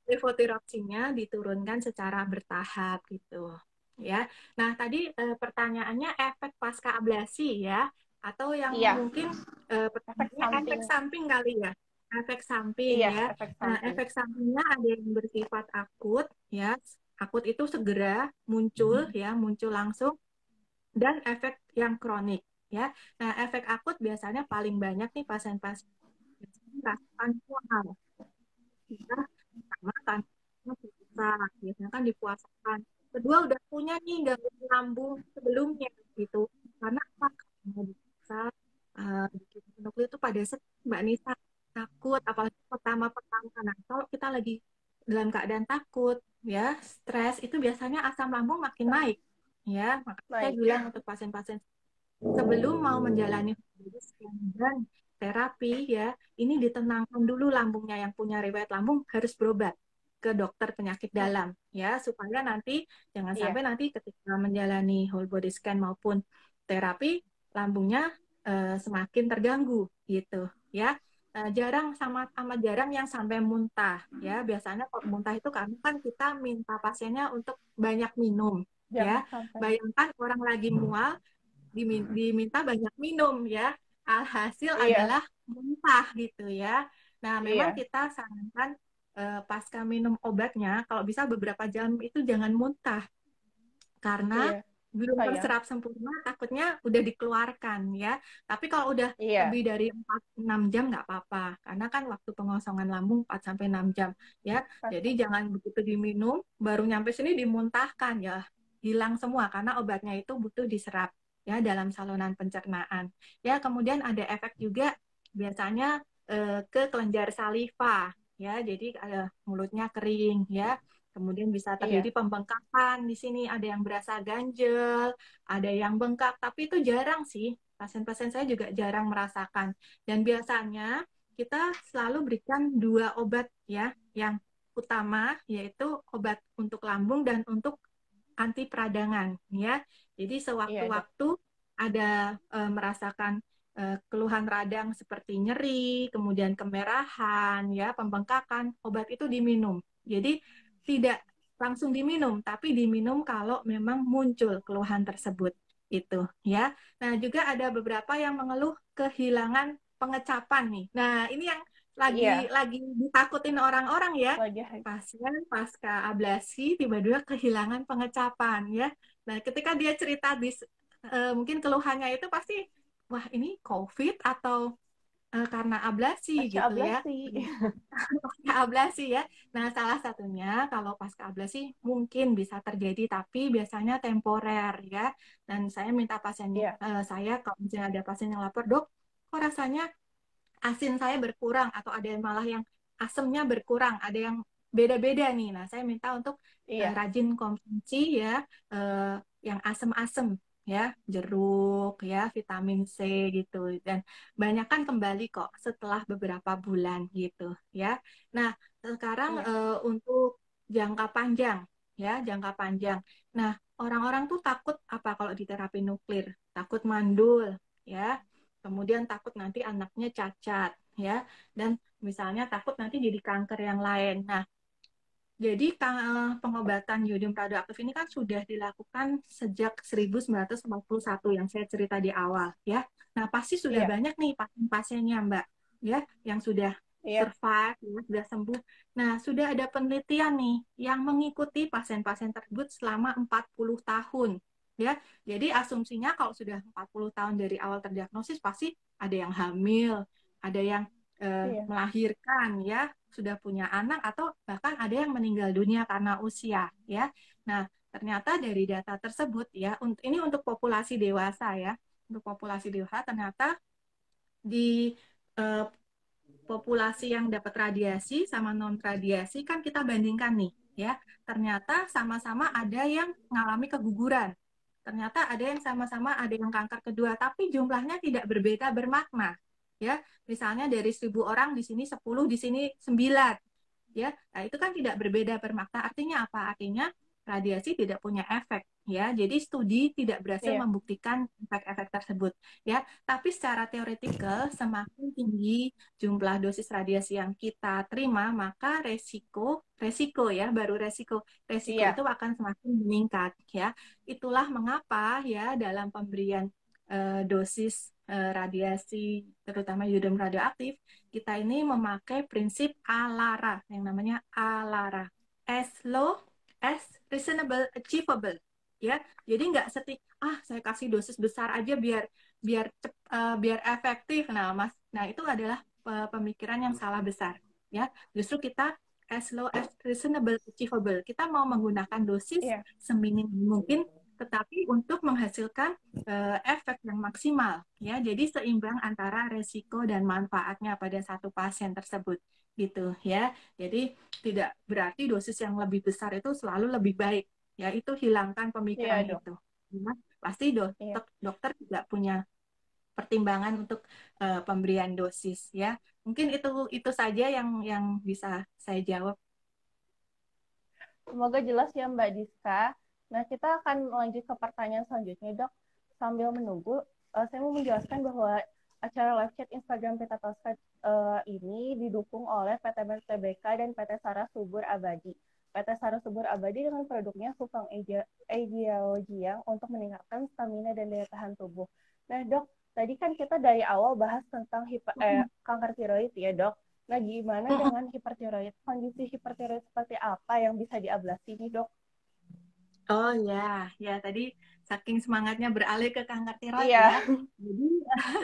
levotiroksinya diturunkan secara bertahap gitu. Ya. Nah, tadi pertanyaannya efek pasca ablasi ya, atau yang Iya, mungkin efek pertanyaannya efek samping. samping kali ya. Efek samping Iya, ya. efek Nah, samping. efek sampingnya ada yang bersifat akut ya. Akut itu segera muncul ya, muncul langsung, dan efek yang kronik ya. Nah, efek akut biasanya paling banyak nih pasien-pasien merasakan mual ya, pertama kan puasa, biasanya kan dipuasakan. Kedua udah punya nih gangguan lambung sebelumnya gitu. Karena apa? Karena di puasa bikin nuklir itu pada Mbak Nisa takut, apalagi pertama-pertama. Nah, kalau kita lagi dalam keadaan takut, ya stres, itu biasanya asam lambung makin Nah, naik. Ya, makanya saya naik. bilang untuk pasien-pasien sebelum mau menjalani scan dan terapi ya, ini ditenangkan dulu lambungnya, yang punya riwayat lambung harus berobat ke dokter penyakit Hmm, dalam ya, supaya nanti jangan iya, sampai nanti ketika menjalani whole body scan maupun terapi lambungnya semakin terganggu gitu ya. Jarang sama sama jarang yang sampai muntah ya. Biasanya kalau muntah itu karena kan kita minta pasiennya untuk banyak minum jangan ya. sampai. Bayangkan orang lagi mual diminta banyak minum ya. Alhasil Iya, adalah muntah gitu ya. Nah, memang iya, kita sarankan pasca minum obatnya, kalau bisa beberapa jam itu jangan muntah karena iya. belum Sayang. terserap sempurna, takutnya udah dikeluarkan ya. Tapi kalau udah Iya, lebih dari 4-6 jam nggak apa-apa, karena kan waktu pengosongan lambung 4-6 jam ya. Jadi pasti. jangan begitu diminum, baru nyampe sini dimuntahkan ya. Hilang semua karena obatnya itu butuh diserap ya dalam saluran pencernaan. Ya, kemudian ada efek juga biasanya ke kelenjar saliva ya. Jadi mulutnya kering ya. Kemudian bisa Iya, terjadi pembengkakan di sini, ada yang berasa ganjel, ada yang bengkak, tapi itu jarang sih. Pasien-pasien saya juga jarang merasakan. Dan biasanya kita selalu berikan 2 obat ya, yang utama yaitu obat untuk lambung dan untuk anti peradangan ya. Jadi iya dok. sewaktu-waktu ada merasakan keluhan radang seperti nyeri, kemudian kemerahan ya, pembengkakan, obat itu diminum. Jadi tidak langsung diminum, tapi diminum kalau memang muncul keluhan tersebut itu ya. Nah, juga ada beberapa yang mengeluh kehilangan pengecapan nih. Nah, ini yang Iya, lagi ditakutin orang-orang ya. lagi Pasien pasca ablasi tiba-tiba kehilangan pengecapan ya. Nah, ketika dia cerita mungkin keluhannya itu pasti, wah ini COVID atau karena ablasi pasca gitu ya. ablasi. Pasca ablasi ya. Nah, salah satunya kalau pasca ablasi mungkin bisa terjadi, tapi biasanya temporer ya. Dan saya minta pasien Iya, saya, kalau misalnya ada pasien yang lapor, dok, kok rasanya asin saya berkurang, atau ada yang malah yang asemnya berkurang, ada yang beda-beda nih. Nah, saya minta untuk iya, rajin konsumsi ya, yang asem-asem ya, jeruk ya, vitamin C gitu. Dan banyakkan kembali kok setelah beberapa bulan gitu ya. Nah, sekarang iya, untuk jangka panjang ya, jangka panjang. Nah, orang-orang tuh takut apa kalau di terapi nuklir? Takut mandul ya, kemudian takut nanti anaknya cacat ya, dan misalnya takut nanti jadi kanker yang lain. Nah, jadi pengobatan yodium radioaktif ini kan sudah dilakukan sejak 1941 yang saya cerita di awal ya. Nah, pasti sudah iya, banyak nih pasien-pasiennya Mbak ya, yang sudah iya, survive, ya, sudah sembuh. Nah, sudah ada penelitian nih yang mengikuti pasien-pasien tersebut selama 40 tahun ya. Jadi asumsinya kalau sudah 40 tahun dari awal terdiagnosis pasti ada yang hamil, ada yang iya, melahirkan ya, sudah punya anak, atau bahkan ada yang meninggal dunia karena usia ya. Nah, ternyata dari data tersebut ya, ini untuk populasi dewasa ya. Untuk populasi dewasa ternyata di eh, populasi yang dapat radiasi sama non radiasi kan kita bandingkan nih ya. Ternyata sama-sama ada yang mengalami keguguran. Ternyata ada yang sama-sama ada yang kanker kedua, tapi jumlahnya tidak berbeda bermakna. Ya, misalnya dari 1.000 orang di sini 10, di sini 9. Ya, nah itu kan tidak berbeda bermakna. Artinya apa? Artinya radiasi tidak punya efek ya. Jadi studi tidak berhasil Iya, membuktikan efek-efek tersebut ya. Tapi secara teoretikal semakin tinggi jumlah dosis radiasi yang kita terima, maka resiko ya, baru resiko iya, itu akan semakin meningkat ya. Itulah mengapa ya dalam pemberian dosis radiasi terutama yodium radioaktif kita ini memakai prinsip ALARA yang namanya ALARA, as low as reasonable achievable ya. Jadi nggak saya kasih dosis besar aja biar biar biar efektif. Nah itu adalah pemikiran yang salah besar ya. Justru kita as low as reasonable achievable. Kita mau menggunakan dosis iya, seminim mungkin tetapi untuk menghasilkan efek yang maksimal ya. Jadi seimbang antara resiko dan manfaatnya pada satu pasien tersebut gitu ya. Jadi tidak berarti dosis yang lebih besar itu selalu lebih baik ya. Itu hilangkan iya pemikiran dok, itu. Ya, pasti iya. dokter juga punya pertimbangan untuk pemberian dosis ya. Mungkin itu saja yang bisa saya jawab. Semoga jelas ya Mbak Diska. Nah, kita akan lanjut ke pertanyaan selanjutnya, Dok. Sambil menunggu, saya mau menjelaskan bahwa acara live chat Instagram Peta Tosca ini didukung oleh PT BTBK dan PT Sara Subur Abadi. PT Sara Subur Abadi dengan produknya Sufang Egiaojiang untuk meningkatkan stamina dan daya tahan tubuh. Nah, Dok, tadi kan kita dari awal bahas tentang kanker tiroid ya, Dok. Nah, gimana dengan hipertiroid? Kondisi hipertiroid seperti apa yang bisa diablasi nih, dok? Oh ya, ya tadi saking semangatnya beralih ke kanker tiroid Iya, ya. Jadi,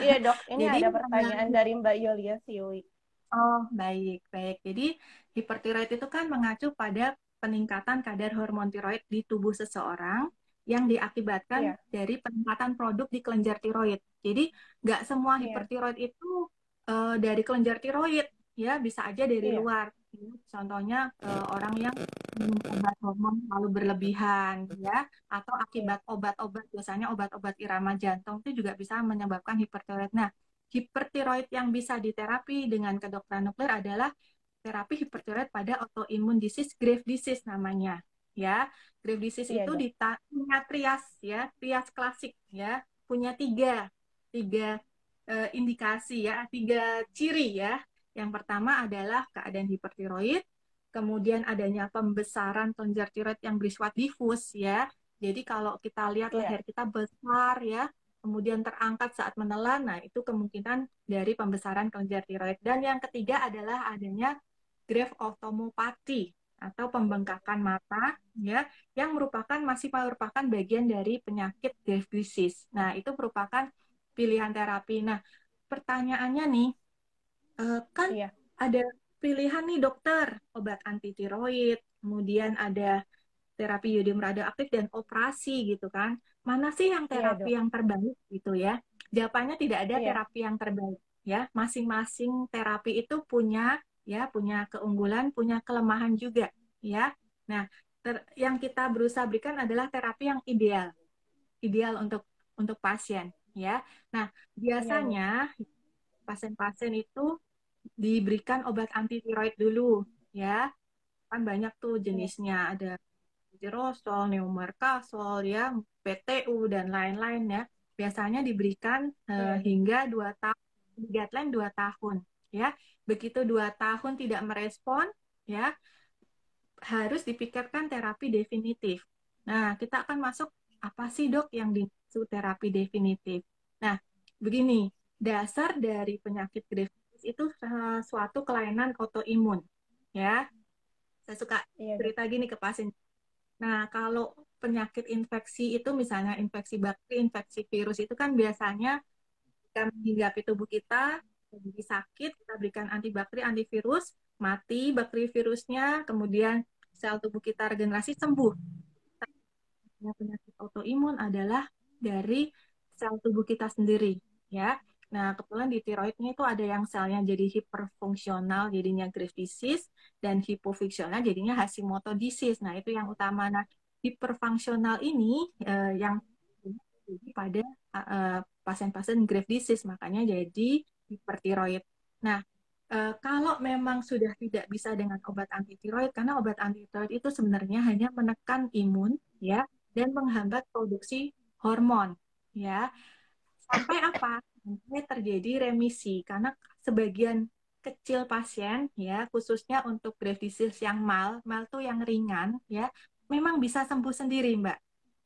iya dok. Ini jadi ada pertanyaan dari Mbak Yulia Siwi. oh baik baik. Jadi hipertiroid itu kan mengacu pada peningkatan kadar hormon tiroid di tubuh seseorang yang diakibatkan Iya, dari peningkatan produk di kelenjar tiroid. Jadi nggak semua iya, hipertiroid itu dari kelenjar tiroid, ya bisa aja dari iya, luar. Ya. Contohnya orang yang minum obat hormon terlalu berlebihan, ya, atau iya, akibat obat-obat biasanya obat-obat irama jantung itu juga bisa menyebabkan hipertiroid. Nah, hipertiroid yang bisa diterapi dengan kedokteran nuklir adalah terapi hipertiroid pada autoimmune disease, Graves disease namanya. Ya, Graves disease iya itu dok. punya trias ya, trias klasik ya, punya tiga indikasi ya, tiga ciri ya. Yang pertama adalah keadaan hipertiroid, kemudian adanya pembesaran kelenjar tiroid yang bersifat difus ya. Jadi kalau kita lihat Iya, leher kita besar ya, kemudian terangkat saat menelan, nah itu kemungkinan dari pembesaran kelenjar tiroid. Dan yang ketiga adalah adanya Grave ophthalmopathy atau pembengkakan mata ya yang masih merupakan bagian dari penyakit Graves disease. Nah, itu merupakan pilihan terapi. Nah, pertanyaannya nih kan iya, ada pilihan nih dokter, obat anti tiroid, kemudian ada terapi yodium radioaktif dan operasi gitu kan. Mana sih yang iya terapi dok. yang terbaik gitu ya? Jawabannya tidak ada Iya, terapi yang terbaik ya. Masing-masing terapi itu punya keunggulan, punya kelemahan juga ya. Nah, yang kita berusaha berikan adalah terapi yang ideal untuk pasien ya. Nah, iya dok. biasanya pasien-pasien itu diberikan obat anti tiroid dulu ya. Kan banyak tuh Iya, jenisnya, ada tirosol, neumarkasol, ya, PTU dan lain-lain ya. Biasanya diberikan iya dok. hingga 2 tahun, guideline 2 tahun, ya. Begitu 2 tahun tidak merespon, ya, harus dipikirkan terapi definitif. Nah, kita akan masuk apa sih dok yang dimaksud terapi definitif? Nah, begini, dasar dari penyakit Graves itu suatu kelainan autoimun, ya. Saya suka Iya dok. cerita gini ke pasien. Nah, kalau penyakit infeksi itu misalnya infeksi bakteri, infeksi virus itu kan biasanya kita menghinggapi tubuh kita, jadi sakit, kita berikan antibakteri, antivirus, mati bakteri virusnya, kemudian sel tubuh kita regenerasi sembuh. Penyakit autoimun adalah dari sel tubuh kita sendiri, ya. Nah, kebetulan di tiroidnya itu ada yang selnya jadi hiperfungsional, jadinya Graves disease, dan hipofungsional, jadinya Hashimoto disease. Nah, itu yang utama. Nah, hiperfungsional ini yang pada pasien-pasien Graves disease, makanya jadi hipertiroid. Nah, Kalau memang sudah tidak bisa dengan obat anti tiroid, karena obat anti tiroid itu sebenarnya hanya menekan imun, ya, dan menghambat produksi hormon, ya. Sampai apa? Sampai terjadi remisi, karena sebagian kecil pasien, ya, khususnya untuk Graves disease yang mal tuh yang ringan, ya, memang bisa sembuh sendiri,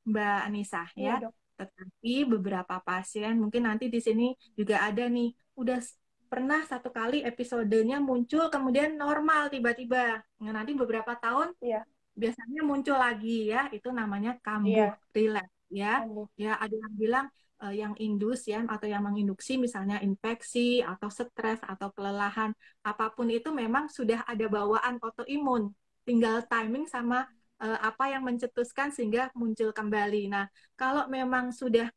Mbak Anissa, Iya ya. dok. Tetapi beberapa pasien mungkin nanti di sini juga ada nih, udah pernah satu kali episodenya muncul kemudian normal tiba-tiba. Nah, nanti beberapa tahun Iya. biasanya muncul lagi, ya. Itu namanya kambuh Iya. relapse, ya. Kambuh. Ya, ada yang bilang yang indus, ya, atau yang menginduksi misalnya infeksi atau stres atau kelelahan, apapun itu memang sudah ada bawaan autoimun, tinggal timing sama apa yang mencetuskan sehingga muncul kembali. Nah, kalau memang sudah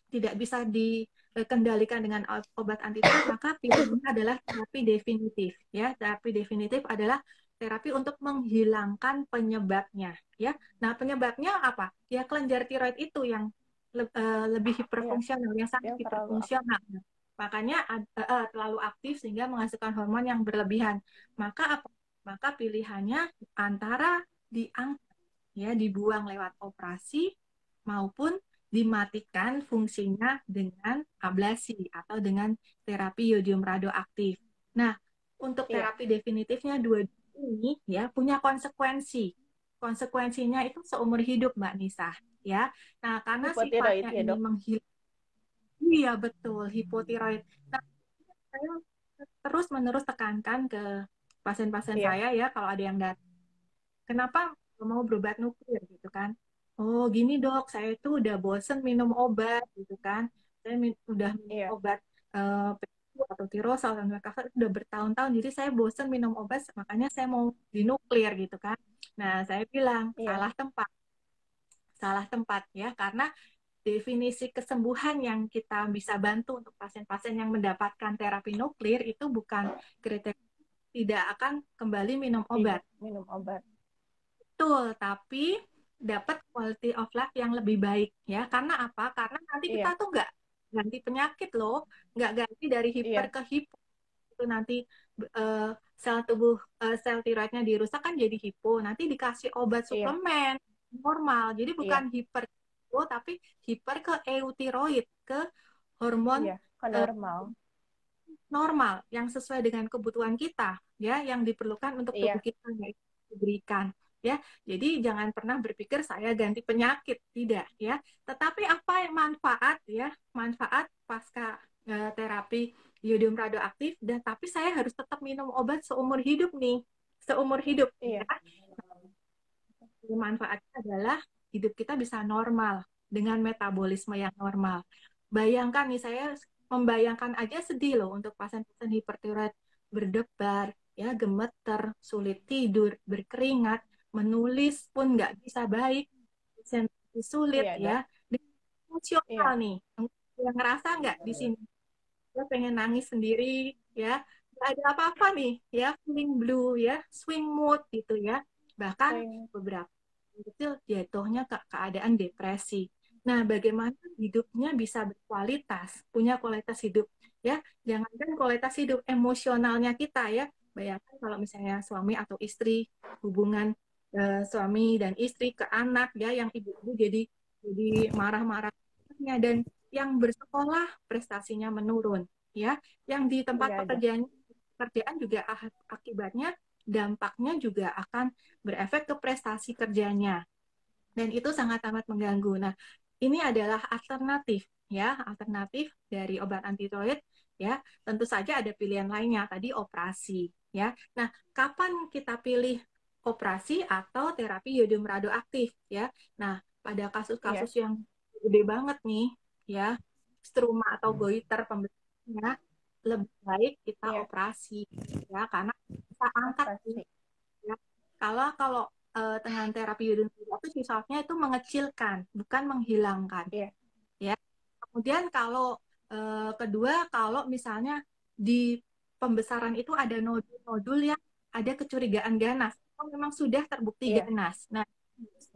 tidak bisa dikendalikan dengan obat anti tiroid, maka pilihannya adalah terapi definitif, ya. Terapi definitif adalah terapi untuk menghilangkan penyebabnya, ya. Nah, penyebabnya apa? Ya, kelenjar tiroid itu yang lebih Iya. hiperfungsional, yang sangat Yang terlalu hiperfungsional. Makanya terlalu aktif sehingga menghasilkan hormon yang berlebihan. Maka apa? Maka pilihannya antara diangkat, ya, dibuang lewat operasi maupun dimatikan fungsinya dengan ablasi atau dengan terapi yodium radioaktif. Nah, untuk iya. terapi definitifnya dua ini, ya, punya konsekuensi. Konsekuensinya itu seumur hidup, Mbak Nisa, ya. Nah, karena Hipotiroid sifatnya ya ini dok. menghilang, iya betul, hipotiroid. Nah, saya terus-menerus tekankan ke pasien-pasien Iya. saya, ya, kalau ada yang datang, kenapa mau berobat nuklir gitu kan? Oh gini dok, saya itu udah bosen minum obat gitu kan. Saya udah minum Iya. obat PQ atau tirosol dan Mercazole udah bertahun-tahun. Jadi saya bosen minum obat, makanya saya mau dinuklir gitu kan. Nah saya bilang Iya. salah tempat ya, karena definisi kesembuhan yang kita bisa bantu untuk pasien-pasien yang mendapatkan terapi nuklir itu bukan kriteria tidak akan kembali minum obat. Tidak minum obat. Betul, tapi dapat quality of life yang lebih baik, ya. Karena apa? Karena nanti kita Iya. tuh nggak ganti penyakit loh, nggak ganti dari hiper Iya. ke hipo. Itu nanti eh, sel tubuh sel tiroidnya dirusak kan jadi hipo. Nanti dikasih obat Iya. suplemen normal. Jadi bukan Iya. hiper ke hipo, tapi hiper ke eutiroid, ke hormon Iya. Ke eh, normal. normal yang sesuai dengan kebutuhan kita, ya, yang diperlukan untuk tubuh Iya. kita yang diberikan, ya. Jadi jangan pernah berpikir saya ganti penyakit, tidak, ya. Tetapi apa yang manfaat, ya, manfaat pasca terapi iodium radioaktif, dan tapi saya harus tetap minum obat seumur hidup nih, seumur hidup, ya. Iya. Manfaatnya adalah hidup kita bisa normal dengan metabolisme yang normal. Bayangkan nih, saya membayangkan aja sedih loh untuk pasien-pasien hipertiroid, berdebar, ya, gemeter, sulit tidur, berkeringat, menulis pun nggak bisa baik, konsentrasi sulit, Iya dok. ya. Dan emosional Iya. nih, yang ngerasa nggak di sini, dia pengen nangis sendiri, ya, nggak ada apa-apa nih, ya, feeling blue, ya, swing mood gitu, ya, bahkan Sering. beberapa kecil jatuhnya ke keadaan depresi. Nah, bagaimana hidupnya bisa berkualitas, punya kualitas hidup, ya, jangankan kualitas hidup emosionalnya kita, ya, bayangkan kalau misalnya suami atau istri, hubungan suami dan istri ke anak, ya, yang ibu-ibu jadi marah-marah, dan yang bersekolah prestasinya menurun, ya, yang di tempat Iya dok. pekerjaan juga akibatnya dampaknya juga akan berefek ke prestasi kerjanya, dan itu sangat amat mengganggu. Nah, ini adalah alternatif, ya, alternatif dari obat anti tiroid, ya. Tentu saja ada pilihan lainnya, tadi operasi, ya. Nah, kapan kita pilih operasi atau terapi iodium radioaktif, ya? Nah, pada Iya. kasus-kasus yang gede banget nih, ya, struma atau goiter pembesarnya, lebih baik kita Iya. operasi, ya, karena kita angkat nih, Operasi. ya. Kalau kalau dengan terapi iodin itu sifatnya itu mengecilkan, bukan menghilangkan, Iya. ya. Kemudian kalau kedua, kalau misalnya di pembesaran itu ada nodul-nodul yang ada kecurigaan ganas, atau memang sudah terbukti Iya. ganas. Nah,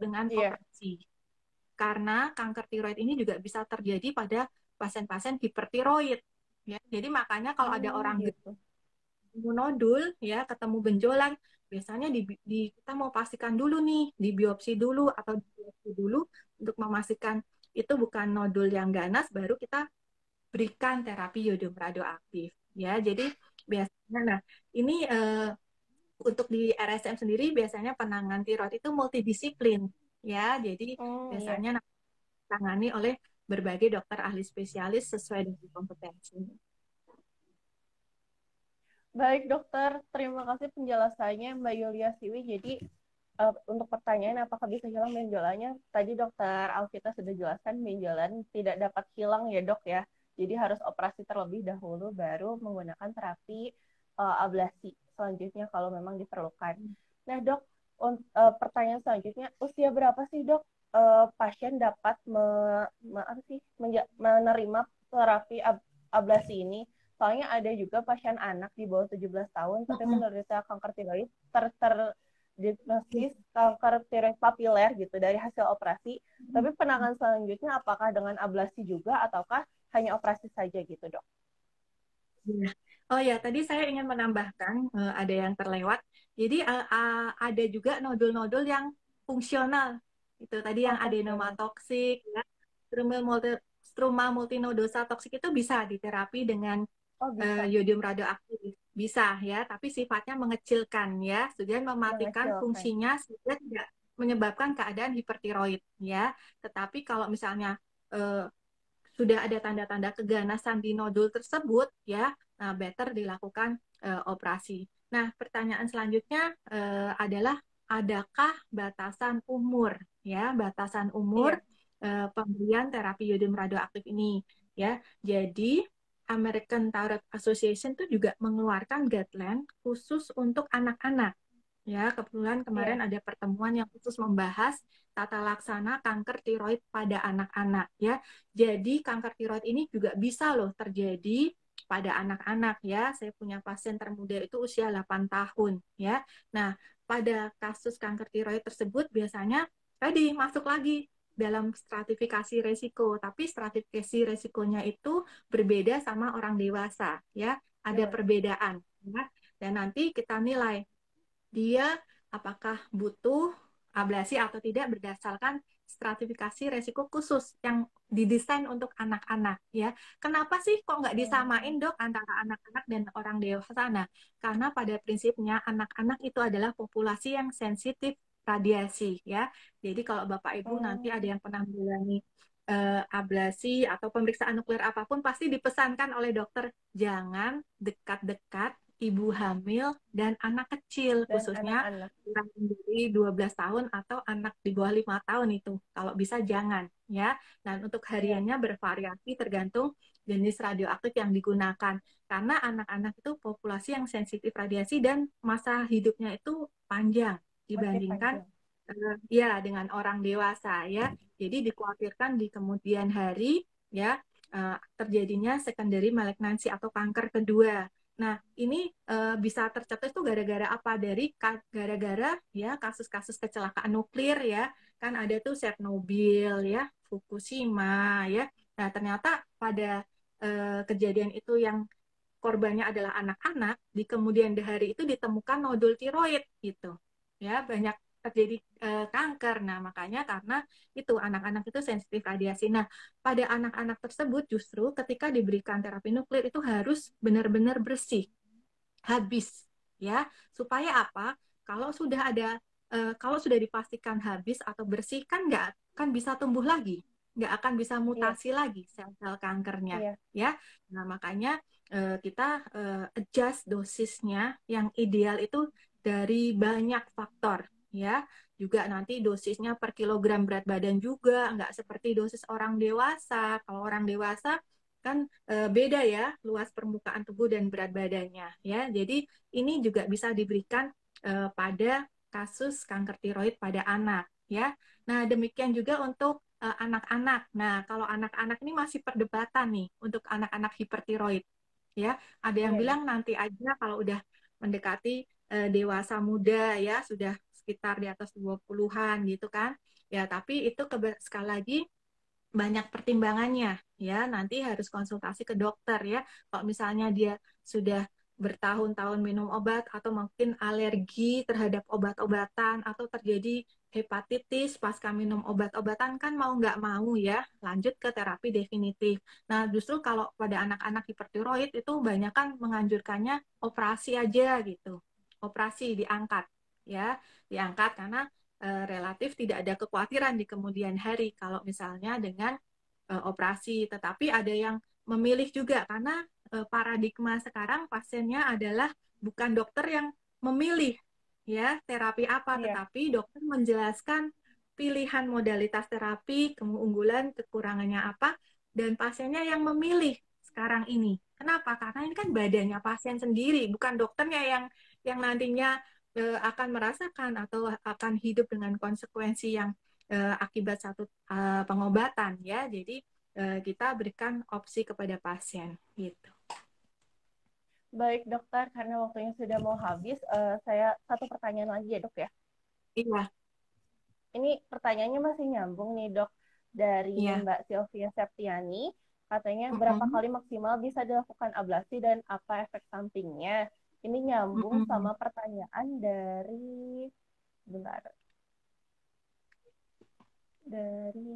dengan Iya. operasi. Karena kanker tiroid ini juga bisa terjadi pada pasien-pasien hipertiroid, ya. Jadi makanya kalau ada orang Gitu. ketemu nodul, ya, ketemu benjolan, biasanya kita mau pastikan dulu nih, di biopsi dulu atau di biopsi dulu untuk memastikan itu bukan nodul yang ganas, baru kita berikan terapi yodium radioaktif. Ya, jadi biasanya, nah ini untuk di RSM sendiri biasanya penanganan tiroid itu multidisiplin, ya. Jadi Iya. biasanya ditangani oleh berbagai dokter ahli spesialis sesuai dengan kompetensi. Baik dokter, terima kasih penjelasannya Mbak Yulia Siwi. Jadi untuk pertanyaan apakah bisa hilang benjolannya, tadi dokter Alvita sudah jelaskan benjolan tidak dapat hilang ya dok ya. Jadi harus operasi terlebih dahulu baru menggunakan terapi ablasi selanjutnya kalau memang diperlukan. Nah dok, pertanyaan selanjutnya, usia berapa sih dok pasien dapat menerima terapi ablasi ini? Soalnya ada juga pasien anak di bawah 17 tahun tapi menderita kanker tiroid diagnosis kanker tiroid papiler gitu dari hasil operasi. Tapi penanganan selanjutnya apakah dengan ablasi juga ataukah hanya operasi saja gitu dok? Oh ya, tadi saya ingin menambahkan ada yang terlewat. Jadi ada juga nodul-nodul yang fungsional. Itu tadi yang Oh, fungsional. adenomatoksik, ya. Struma multinodosa toksik itu bisa diterapi dengan Oh, bisa yodium radioaktif. Bisa ya, tapi sifatnya mengecilkan ya, sudah mematikan mengecilkan. fungsinya sehingga tidak menyebabkan keadaan hipertiroid ya. Tetapi kalau misalnya eh, sudah ada tanda-tanda keganasan di nodul tersebut, ya, nah better dilakukan operasi. Nah, pertanyaan selanjutnya adalah adakah batasan umur, ya, batasan umur Iya. pemberian terapi yodium radioaktif ini, ya. Jadi American Thyroid Association itu juga mengeluarkan guideline khusus untuk anak-anak. Ya, kebetulan kemarin Iya. ada pertemuan yang khusus membahas tata laksana kanker tiroid pada anak-anak ya. Jadi kanker tiroid ini juga bisa loh terjadi pada anak-anak ya. Saya punya pasien termuda itu usia 8 tahun ya. Nah, pada kasus kanker tiroid tersebut biasanya tadi masuk lagi dalam stratifikasi resiko, tapi stratifikasi resikonya itu berbeda sama orang dewasa ya. Ada Iya. perbedaan ya. Dan nanti kita nilai dia apakah butuh ablasi atau tidak berdasarkan stratifikasi resiko khusus yang didesain untuk anak-anak ya. Kenapa sih kok nggak disamain dok antara anak-anak dan orang dewasa? Nah, karena pada prinsipnya anak-anak itu adalah populasi yang sensitif radiasi ya. Jadi kalau Bapak Ibu nanti ada yang pernah menjalani ablasi atau pemeriksaan nuklir apapun pasti dipesankan oleh dokter jangan dekat-dekat ibu hamil dan anak kecil, Dan khususnya anak-anak. kurang dari 12 tahun atau anak di bawah 5 tahun itu. Kalau bisa jangan ya. Dan untuk Iya. hariannya bervariasi tergantung jenis radioaktif yang digunakan. Karena anak-anak itu populasi yang sensitif radiasi dan masa hidupnya itu panjang Masih dibandingkan panjang. ya dengan orang dewasa ya. Jadi dikhawatirkan di kemudian hari ya terjadinya secondary malignancy atau kanker kedua. Nah, ini bisa tercetus itu gara-gara apa? Gara-gara ya kasus-kasus kecelakaan nuklir ya. Kan ada tuh Chernobyl ya, Fukushima ya. Nah, ternyata pada kejadian itu yang korbannya adalah anak-anak, di kemudian hari itu ditemukan nodul tiroid gitu. Ya, banyak terjadi kanker. Nah, makanya karena itu anak-anak itu sensitif radiasi. Nah, pada anak-anak tersebut justru ketika diberikan terapi nuklir itu harus benar-benar bersih, habis ya. Supaya apa? Kalau sudah ada kalau sudah dipastikan habis atau bersih kan nggak akan bisa tumbuh lagi, nggak akan bisa Iya. mutasi lagi sel-sel kankernya Iya. ya. Nah, makanya kita adjust dosisnya yang ideal itu dari banyak faktor ya. Juga nanti dosisnya per kilogram berat badan juga nggak seperti dosis orang dewasa. Kalau orang dewasa kan beda ya luas permukaan tubuh dan berat badannya ya. Jadi ini juga bisa diberikan pada kasus kanker tiroid pada anak ya. Nah, demikian juga untuk anak-anak. Nah, kalau anak-anak ini masih perdebatan nih untuk anak-anak hipertiroid ya. Ada yang Iya. bilang nanti aja kalau udah mendekati dewasa muda ya, sudah sekitar di atas 20-an gitu kan. Ya, tapi itu sekali lagi banyak pertimbangannya ya. Nanti harus konsultasi ke dokter ya. Kalau misalnya dia sudah bertahun-tahun minum obat atau mungkin alergi terhadap obat-obatan atau terjadi hepatitis pasca minum obat-obatan kan mau nggak mau ya lanjut ke terapi definitif. Nah justru kalau pada anak-anak hipertiroid itu banyak kan menganjurkannya operasi aja gitu, operasi diangkat ya, diangkat karena relatif tidak ada kekhawatiran di kemudian hari kalau misalnya dengan operasi. Tetapi ada yang memilih juga karena paradigma sekarang pasiennya adalah bukan dokter yang memilih ya terapi apa, Iya. tetapi dokter menjelaskan pilihan modalitas terapi, keunggulan, kekurangannya apa, dan pasiennya yang memilih sekarang ini. Kenapa? Karena ini kan badannya pasien sendiri, bukan dokternya yang nantinya akan merasakan atau akan hidup dengan konsekuensi yang akibat satu pengobatan ya. Jadi kita berikan opsi kepada pasien gitu. Baik dokter, karena waktunya sudah mau habis, saya satu pertanyaan lagi ya dok ya. Iya, Ini pertanyaannya masih nyambung nih dok, dari iya. Mbak Sylvia Septiani. Katanya berapa Mm-mm. kali maksimal bisa dilakukan ablasi dan apa efek sampingnya? Ini nyambung sama Mm-mm. pertanyaan dari, bentar,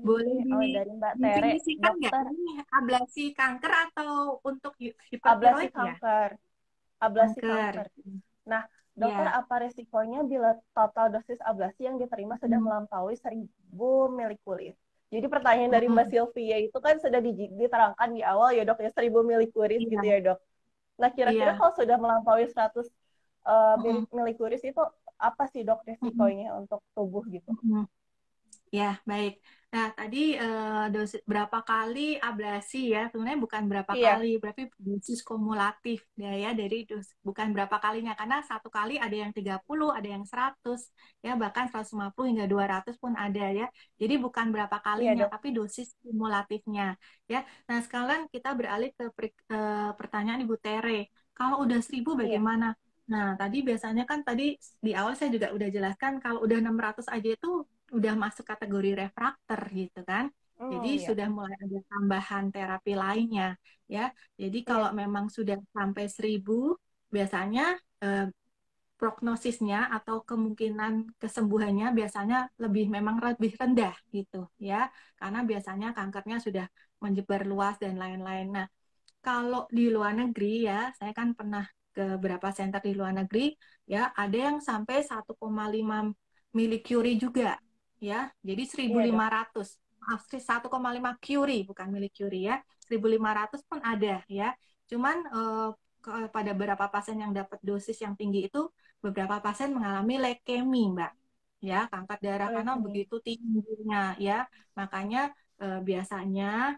Boleh dari Mbak Tere, didefinisikan nggak dokter. ini ablasi kanker atau untuk Ablasi hipertiroid ya? kanker, ablasi Kanker. kanker. Nah, dokter, Ya. apa risikonya bila total dosis ablasi yang diterima sudah Mm-mm. melampaui 1000 milikurit? Jadi pertanyaan dari Mbak Mm-mm. Sylvia itu kan sudah diterangkan di awal ya dok ya, 1000 milikurit gitu Iya, ya dok. Nah, kira-kira iya. kalau sudah melampaui 100 Mm-mm. milikurit itu apa sih dok Mm-mm. risikonya untuk tubuh gitu? Mm-mm. Ya, baik. Nah, tadi dosis berapa kali ablasi ya? Sebenarnya bukan berapa Iya, kali, berarti dosis kumulatif ya dari bukan berapa kalinya karena satu kali ada yang 30, ada yang 100, ya bahkan 150 hingga 200 pun ada ya. Jadi bukan berapa iya kalinya, dok. tapi dosis kumulatifnya ya. Nah, sekarang kita beralih ke pertanyaan Ibu Tere. Kalau udah 1000 Iya. bagaimana? Nah, tadi biasanya kan tadi di awal saya juga udah jelaskan kalau udah 600 aja itu udah masuk kategori refraktor gitu kan. Jadi Iya. sudah mulai ada tambahan terapi lainnya ya. Jadi kalau Iya. memang sudah sampai 1000 biasanya prognosisnya atau kemungkinan kesembuhannya biasanya memang lebih rendah gitu ya. Karena biasanya kankernya sudah menyebar luas dan lain-lain. Nah, kalau di luar negeri ya, saya kan pernah ke beberapa center di luar negeri ya, ada yang sampai 1,5 milicurie juga ya. Jadi Iya dok. 1.500, maaf 1,5 curie bukan milicurie ya. 1.500 pun ada ya. Cuman pada beberapa pasien yang dapat dosis yang tinggi itu beberapa pasien mengalami leukemi, Mbak. Ya, kanker darah Oleh karena kami. begitu tingginya ya. Makanya biasanya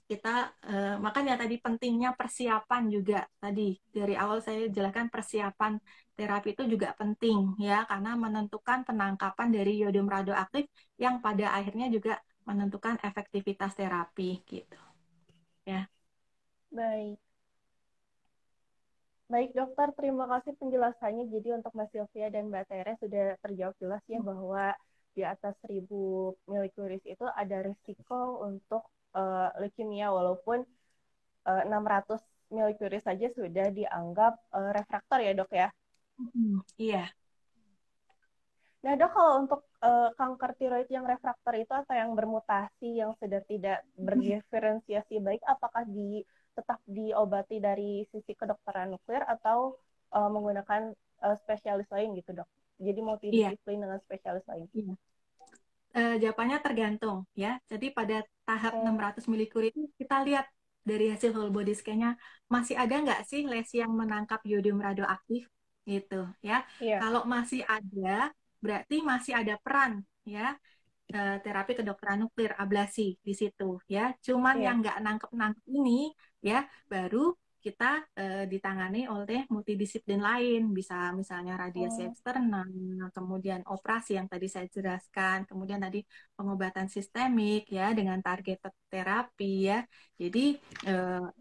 kita makanya tadi pentingnya persiapan juga tadi dari awal saya jelaskan persiapan terapi itu juga penting ya karena menentukan penangkapan dari yodium radioaktif yang pada akhirnya juga menentukan efektivitas terapi gitu ya. Baik. Baik dokter, terima kasih penjelasannya. Jadi untuk Mbak Sylvia dan Mbak Tere sudah terjawab jelas ya bahwa di atas 1000 milikuris itu ada risiko untuk leukemia walaupun 600 milikuris saja sudah dianggap refraktor ya dok ya. Iya. Nah dok, kalau untuk kanker tiroid yang refraktor itu atau yang bermutasi yang sudah tidak berdiferensiasi baik, apakah tetap diobati dari sisi kedokteran nuklir atau menggunakan spesialis lain gitu dok? Jadi Iya. multidisiplin dengan spesialis lain. Iya. Jawabannya tergantung ya. Jadi pada tahap Hmm, 600 milikur itu kita lihat dari hasil whole body scan-nya masih ada nggak sih lesi yang menangkap yodium radioaktif gitu ya. iya. Kalau masih ada berarti masih ada peran ya terapi kedokteran nuklir ablasi di situ ya. Cuman Iya. yang nggak nangkep-nangkep ini ya baru kita ditangani oleh multidisiplin lain, bisa misalnya radiasi Hmm, eksternal, kemudian operasi yang tadi saya jelaskan, kemudian tadi pengobatan sistemik ya dengan target terapi ya. Jadi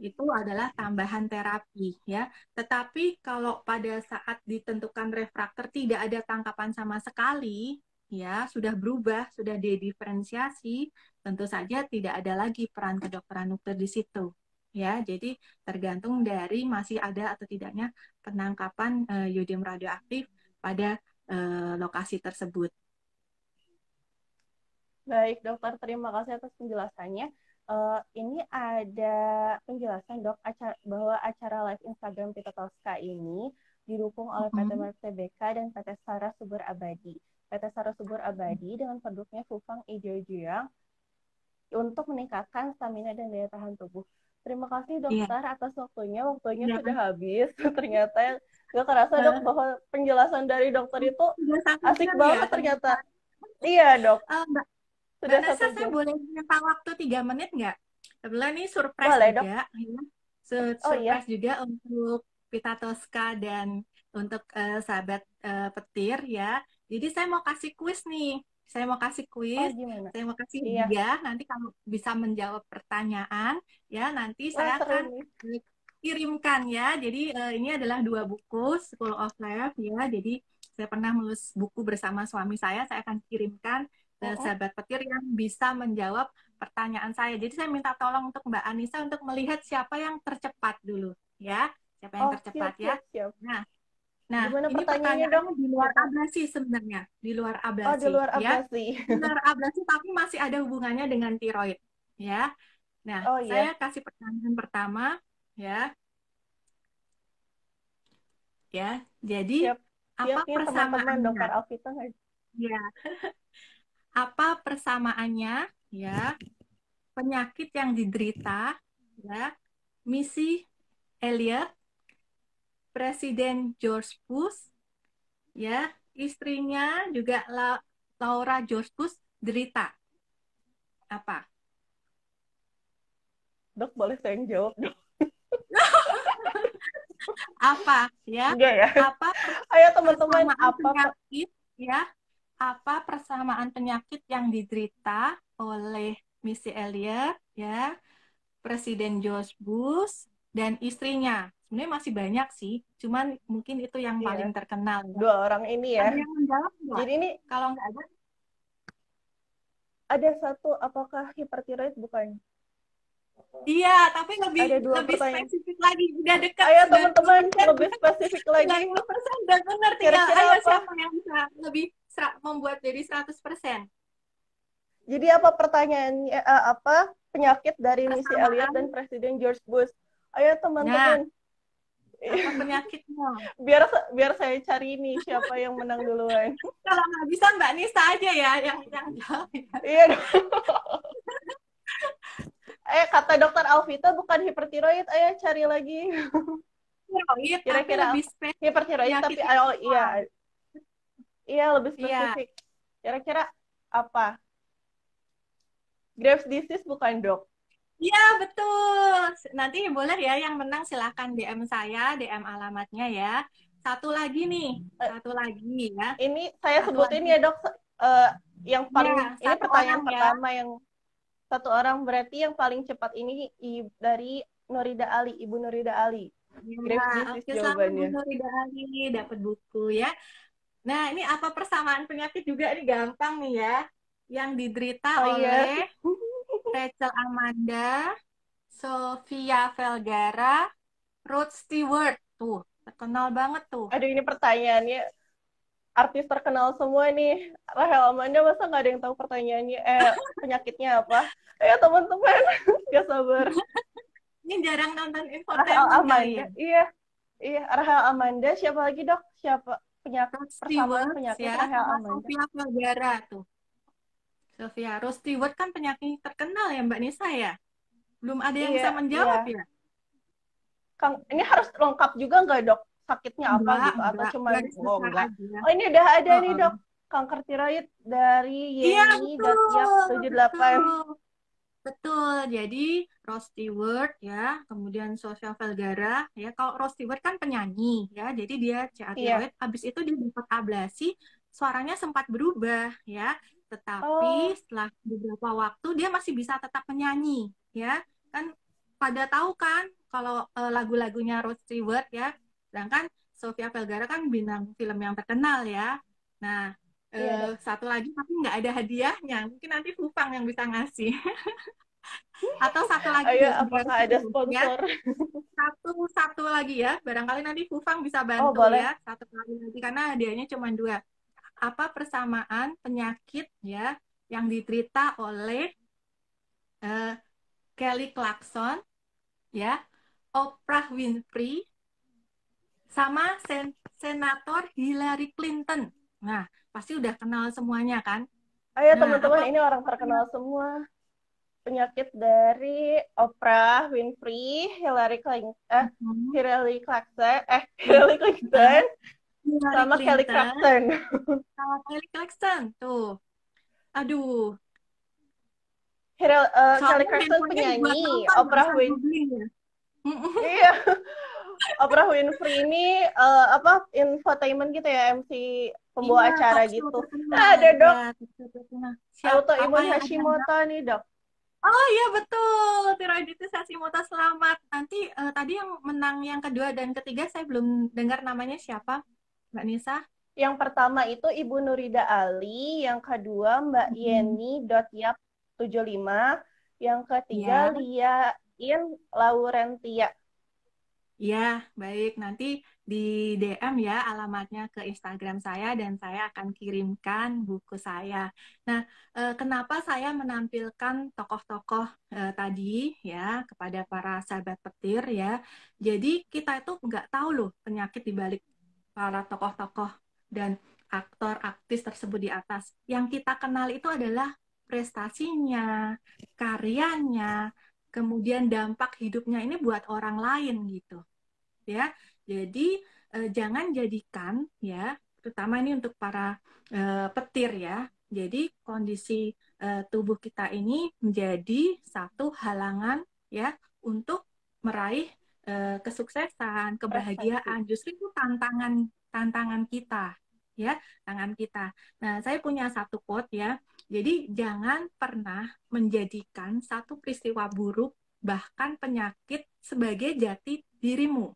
itu adalah tambahan terapi ya. Tetapi kalau pada saat ditentukan refraktor tidak ada tangkapan sama sekali, ya sudah berubah, sudah didiferensiasi, tentu saja tidak ada lagi peran kedokteran nuklir di situ, ya. Jadi tergantung dari masih ada atau tidaknya penangkapan yodium radioaktif pada lokasi tersebut. Baik, dokter, terima kasih atas penjelasannya. Ini ada penjelasan, dok, bahwa acara live Instagram Pita Tosca ini didukung oleh PT Mm-mm. Merek TBK dan PT Sara Subur Abadi. PT Sara Subur Abadi dengan produknya Fufang Ijo Jiang untuk meningkatkan stamina dan daya tahan tubuh. Terima kasih Iya, dokter atas waktunya. Waktunya iya. sudah habis. Ternyata nggak kerasa dok Eh, bahwa penjelasan dari dokter itu Sudah satu asik jam ya banget ternyata. ternyata. Iya dok, Mbak, Mbak sudah Nasa, satu saya jam. boleh minta waktu 3 menit nggak? Kebetulan ini surprise Boleh dok. juga, ya. Oh iya. Surprise juga untuk Pita Tosca dan untuk sahabat petir ya. Jadi saya mau kasih kuis nih. Saya mau kasih Oh kuis. gimana? Saya mau kasih Iya. dia. Nanti kalau bisa menjawab pertanyaan, ya nanti Wah saya seru akan nih. kirimkan ya. Jadi ini adalah 2 buku School of Life ya. Jadi saya pernah menulis buku bersama suami saya. Saya akan kirimkan ke Mm-mm. sahabat petir yang bisa menjawab pertanyaan saya. Jadi saya minta tolong untuk Mbak Anissa untuk melihat siapa yang tercepat dulu ya. Siapa yang Oh tercepat siap ya. siap siap. Nah, nah Gimana ini pertanyaannya dok? pertanyaannya di luar Kita. ablasi sebenarnya, di luar Oh di ablasi luar ya. ablasi. Di luar ablasi tapi masih ada hubungannya dengan tiroid ya. Nah, Oh saya iya. kasih pertanyaan pertama ya, ya. Jadi Siap. apa Siap nih teman-teman persamaannya? dokter Alvita. Ya, apa persamaannya ya penyakit yang diderita ya Missy Elliott, Presiden George Bush, ya, istrinya juga Laura George Bush derita apa? Dok boleh saya yang jawab dok? Apa ya? Enggak ya. Apa Ayo teman-teman persamaan apa penyakit ya? Apa persamaan penyakit yang diderita oleh Missy Elliott ya, Presiden George Bush dan istrinya? Sebenarnya masih banyak sih, cuman mungkin itu yang iya paling terkenal ya. dua orang ini ya. Ada yang menjawab nggak? Jadi ini Kalau nggak ada, ada satu apakah hipertiroid bukan? iya, tapi lebih Ada dua lebih pertanyaan. spesifik lagi. Udah dekat Ayo teman-teman 90%, lebih spesifik lagi. 90% udah benar. Tinggal Kira-kira ayo apa? siapa yang bisa lebih membuat jadi 100%. Jadi apa pertanyaannya? Apa penyakit dari Missy Elliott Persamaan. dan Presiden George Bush? Ayo Nah, teman-teman. apa penyakitnya? biar biar saya cari nih siapa yang menang duluan. Kalau nggak bisa Mbak Nisa aja ya yang jawab ya. Iya dong. Kata dokter Alvita bukan hipertiroid. Ayo cari lagi. Tiroid, tapi Kira-kira lebih apa? spesifik Hipertiroid tapi penyakitnya oh apa? iya, iya lebih Iya, spesifik. Kira-kira apa? Graves disease bukan dok? iya betul. Nanti boleh ya yang menang silahkan DM saya, DM alamatnya ya. Satu lagi nih, Eh, satu lagi ya. ini saya Satu sebutin lagi. ya dok. eh, yang Ya, paling ini satu orang pertanyaan ya. pertama yang satu orang berarti yang paling cepat ini dari Norida Ali, Ibu Norida Ali. Ya, Graves disease oke, selamat Bu jawabannya. Nurida Ali dapat buku ya. Nah, ini apa persamaan penyakit juga ini gampang nih ya. Yang diderita Oh iya. oleh Rachel Amanda, Sofia Vergara, Rod Stewart. Tuh, terkenal banget tuh. Aduh ini pertanyaannya artis terkenal semua nih. Rahel Amanda masa nggak ada yang tahu pertanyaannya? Penyakitnya apa? Ayo teman-teman, gak sabar. Ini jarang nonton Rahel infotainment kali Amanda, ya. iya, iya. Rahel Amanda, siapa lagi dok? Siapa penyakit Rod persamaan Stewart penyakit ya, Rahel sama Amanda? Sofia Vergara tuh. Sofia, Rod Stewart kan penyakit terkenal ya Mbak Nisa ya. Belum ada yang Iya, bisa iya. menjawab ya. Kang, ini harus lengkap juga nggak dok? Sakitnya apa gitu? Atau cuman, Garis oh besar enggak. aja. Oh ini udah ada nih Heeh. dok. Kanker tiroid dari Iya, Yeni Datiap betul, 78. betul, betul. Jadi Rod Stewart ya, kemudian Sofia Vergara ya. Kalau Rod Stewart kan penyanyi ya, jadi dia CA Iya. tiroid. Habis itu dia dapat ablasi, suaranya sempat berubah ya. Tetapi Oh, setelah beberapa waktu dia masih bisa tetap menyanyi ya. Kan pada tahu kan kalau lagu-lagunya Rod Stewart ya. Sedangkan Sofia Vergara kan bintang film yang terkenal ya. Nah, iya dok. satu lagi tapi nggak ada hadiahnya. Mungkin nanti Fufang yang bisa ngasih. Atau satu lagi Ayo, biar apakah ada seru ya. sponsor? Satu lagi ya. Barangkali nanti Fufang bisa Oh, bantu boleh. ya. Satu kali lagi karena hadiahnya cuma dua. Apa persamaan penyakit ya yang diderita oleh eh, Kelly Clarkson ya, Oprah Winfrey sama Senator Hillary Clinton. Nah, pasti udah kenal semuanya kan? Ayo Nah, teman-teman, apa ini orang terkenal semua. Penyakit dari Oprah Winfrey, Hmm, Hillary Clarkson, yang Hillary Clinton, Hillary sama Kelly Clinton Clarkson. sama Kelly Clarkson tuh. Aduh, Kelly soalnya Clarkson handphonenya buat penyanyi, nonton nggak Oprah usah Win, googling ya. iya, Oprah Winfrey ini apa infotainment gitu ya, MC pembawa Iya, acara talk show gitu. Nah, terkenal. ada Ya, dok, talk show terkenal. Siap, apa autoimun yang ada Anda? Hashimoto nih dok. Oh iya betul, tiroiditis Hashimoto selamat. Nanti tadi yang menang yang kedua dan ketiga saya belum dengar namanya siapa, Mbak Nisa. Yang pertama itu Ibu Nurida Ali, yang kedua Mbak Hmm. Yeni Yap 75, yang ketiga Ya, Lia In Laurentia. ya, baik. Nanti di DM ya alamatnya ke Instagram saya dan saya akan kirimkan buku saya. Nah, kenapa saya menampilkan tokoh-tokoh tadi ya kepada para sahabat petir ya. Jadi kita itu nggak tahu loh penyakit di balik para tokoh-tokoh dan aktor aktis tersebut di atas. Yang kita kenal itu adalah prestasinya, karyanya, kemudian dampak hidupnya ini buat orang lain gitu ya. Jadi jangan jadikan ya, terutama ini untuk para petir ya. Jadi kondisi tubuh kita ini menjadi satu halangan ya untuk meraih kesuksesan, Prestasi. kebahagiaan. Justru itu tantangan tantangan kita ya, tantangan kita. Nah, saya punya satu quote ya. Jadi jangan pernah menjadikan satu peristiwa buruk bahkan penyakit sebagai jati dirimu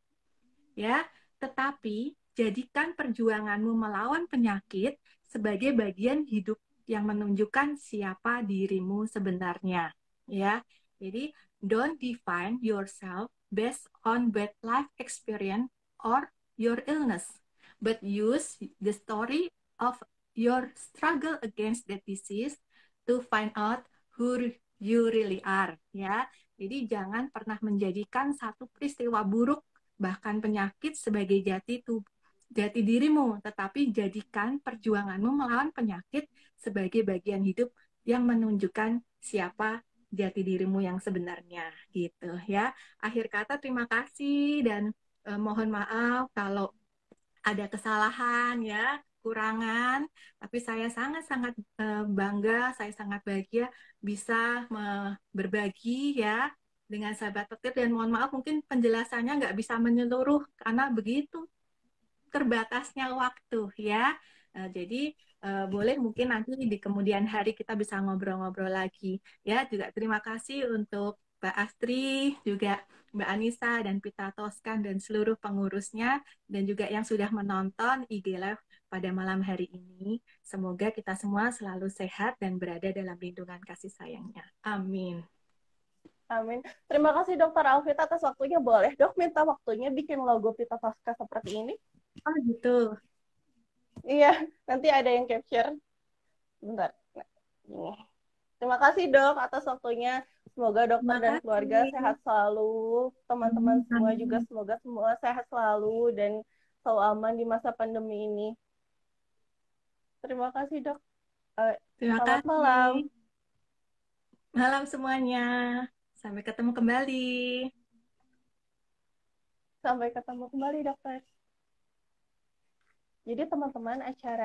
ya, tetapi jadikan perjuanganmu melawan penyakit sebagai bagian hidup yang menunjukkan siapa dirimu sebenarnya, ya. Jadi, don't define yourself based on bad life experience or your illness, but use the story of your struggle against that disease to find out who you really are, ya. Jadi jangan pernah menjadikan satu peristiwa buruk bahkan penyakit sebagai jati dirimu, tetapi jadikan perjuanganmu melawan penyakit sebagai bagian hidup yang menunjukkan siapa jati dirimu yang sebenarnya gitu ya. Akhir kata terima kasih dan mohon maaf kalau ada kesalahan ya, kurangan, tapi saya sangat-sangat bangga, saya sangat bahagia bisa berbagi ya dengan sahabat petir dan mohon maaf mungkin penjelasannya nggak bisa menyeluruh karena begitu terbatasnya waktu ya. Jadi boleh mungkin nanti di kemudian hari kita bisa ngobrol-ngobrol lagi ya. Juga terima kasih untuk Mbak Astri, juga Mbak Anissa dan Pita Toskan dan seluruh pengurusnya dan juga yang sudah menonton IG Live pada malam hari ini. Semoga kita semua selalu sehat dan berada dalam lindungan kasih sayangnya. Amin. Amin. Terima kasih Dokter Alvita atas waktunya. Boleh dok minta waktunya bikin logo Pita Pasca seperti ini? Oh gitu. Iya, nanti ada yang capture. Bentar. Nah, ini. Terima kasih dok atas waktunya. Semoga dokter Terima dan keluarga kasih. sehat selalu. Teman-teman semua juga Amin. semoga semua sehat selalu dan selalu aman di masa pandemi ini. Terima kasih dok. Eh, Terima Selamat kasih. malam. Malam semuanya. Sampai ketemu kembali. Sampai ketemu kembali dokter. Jadi teman-teman acara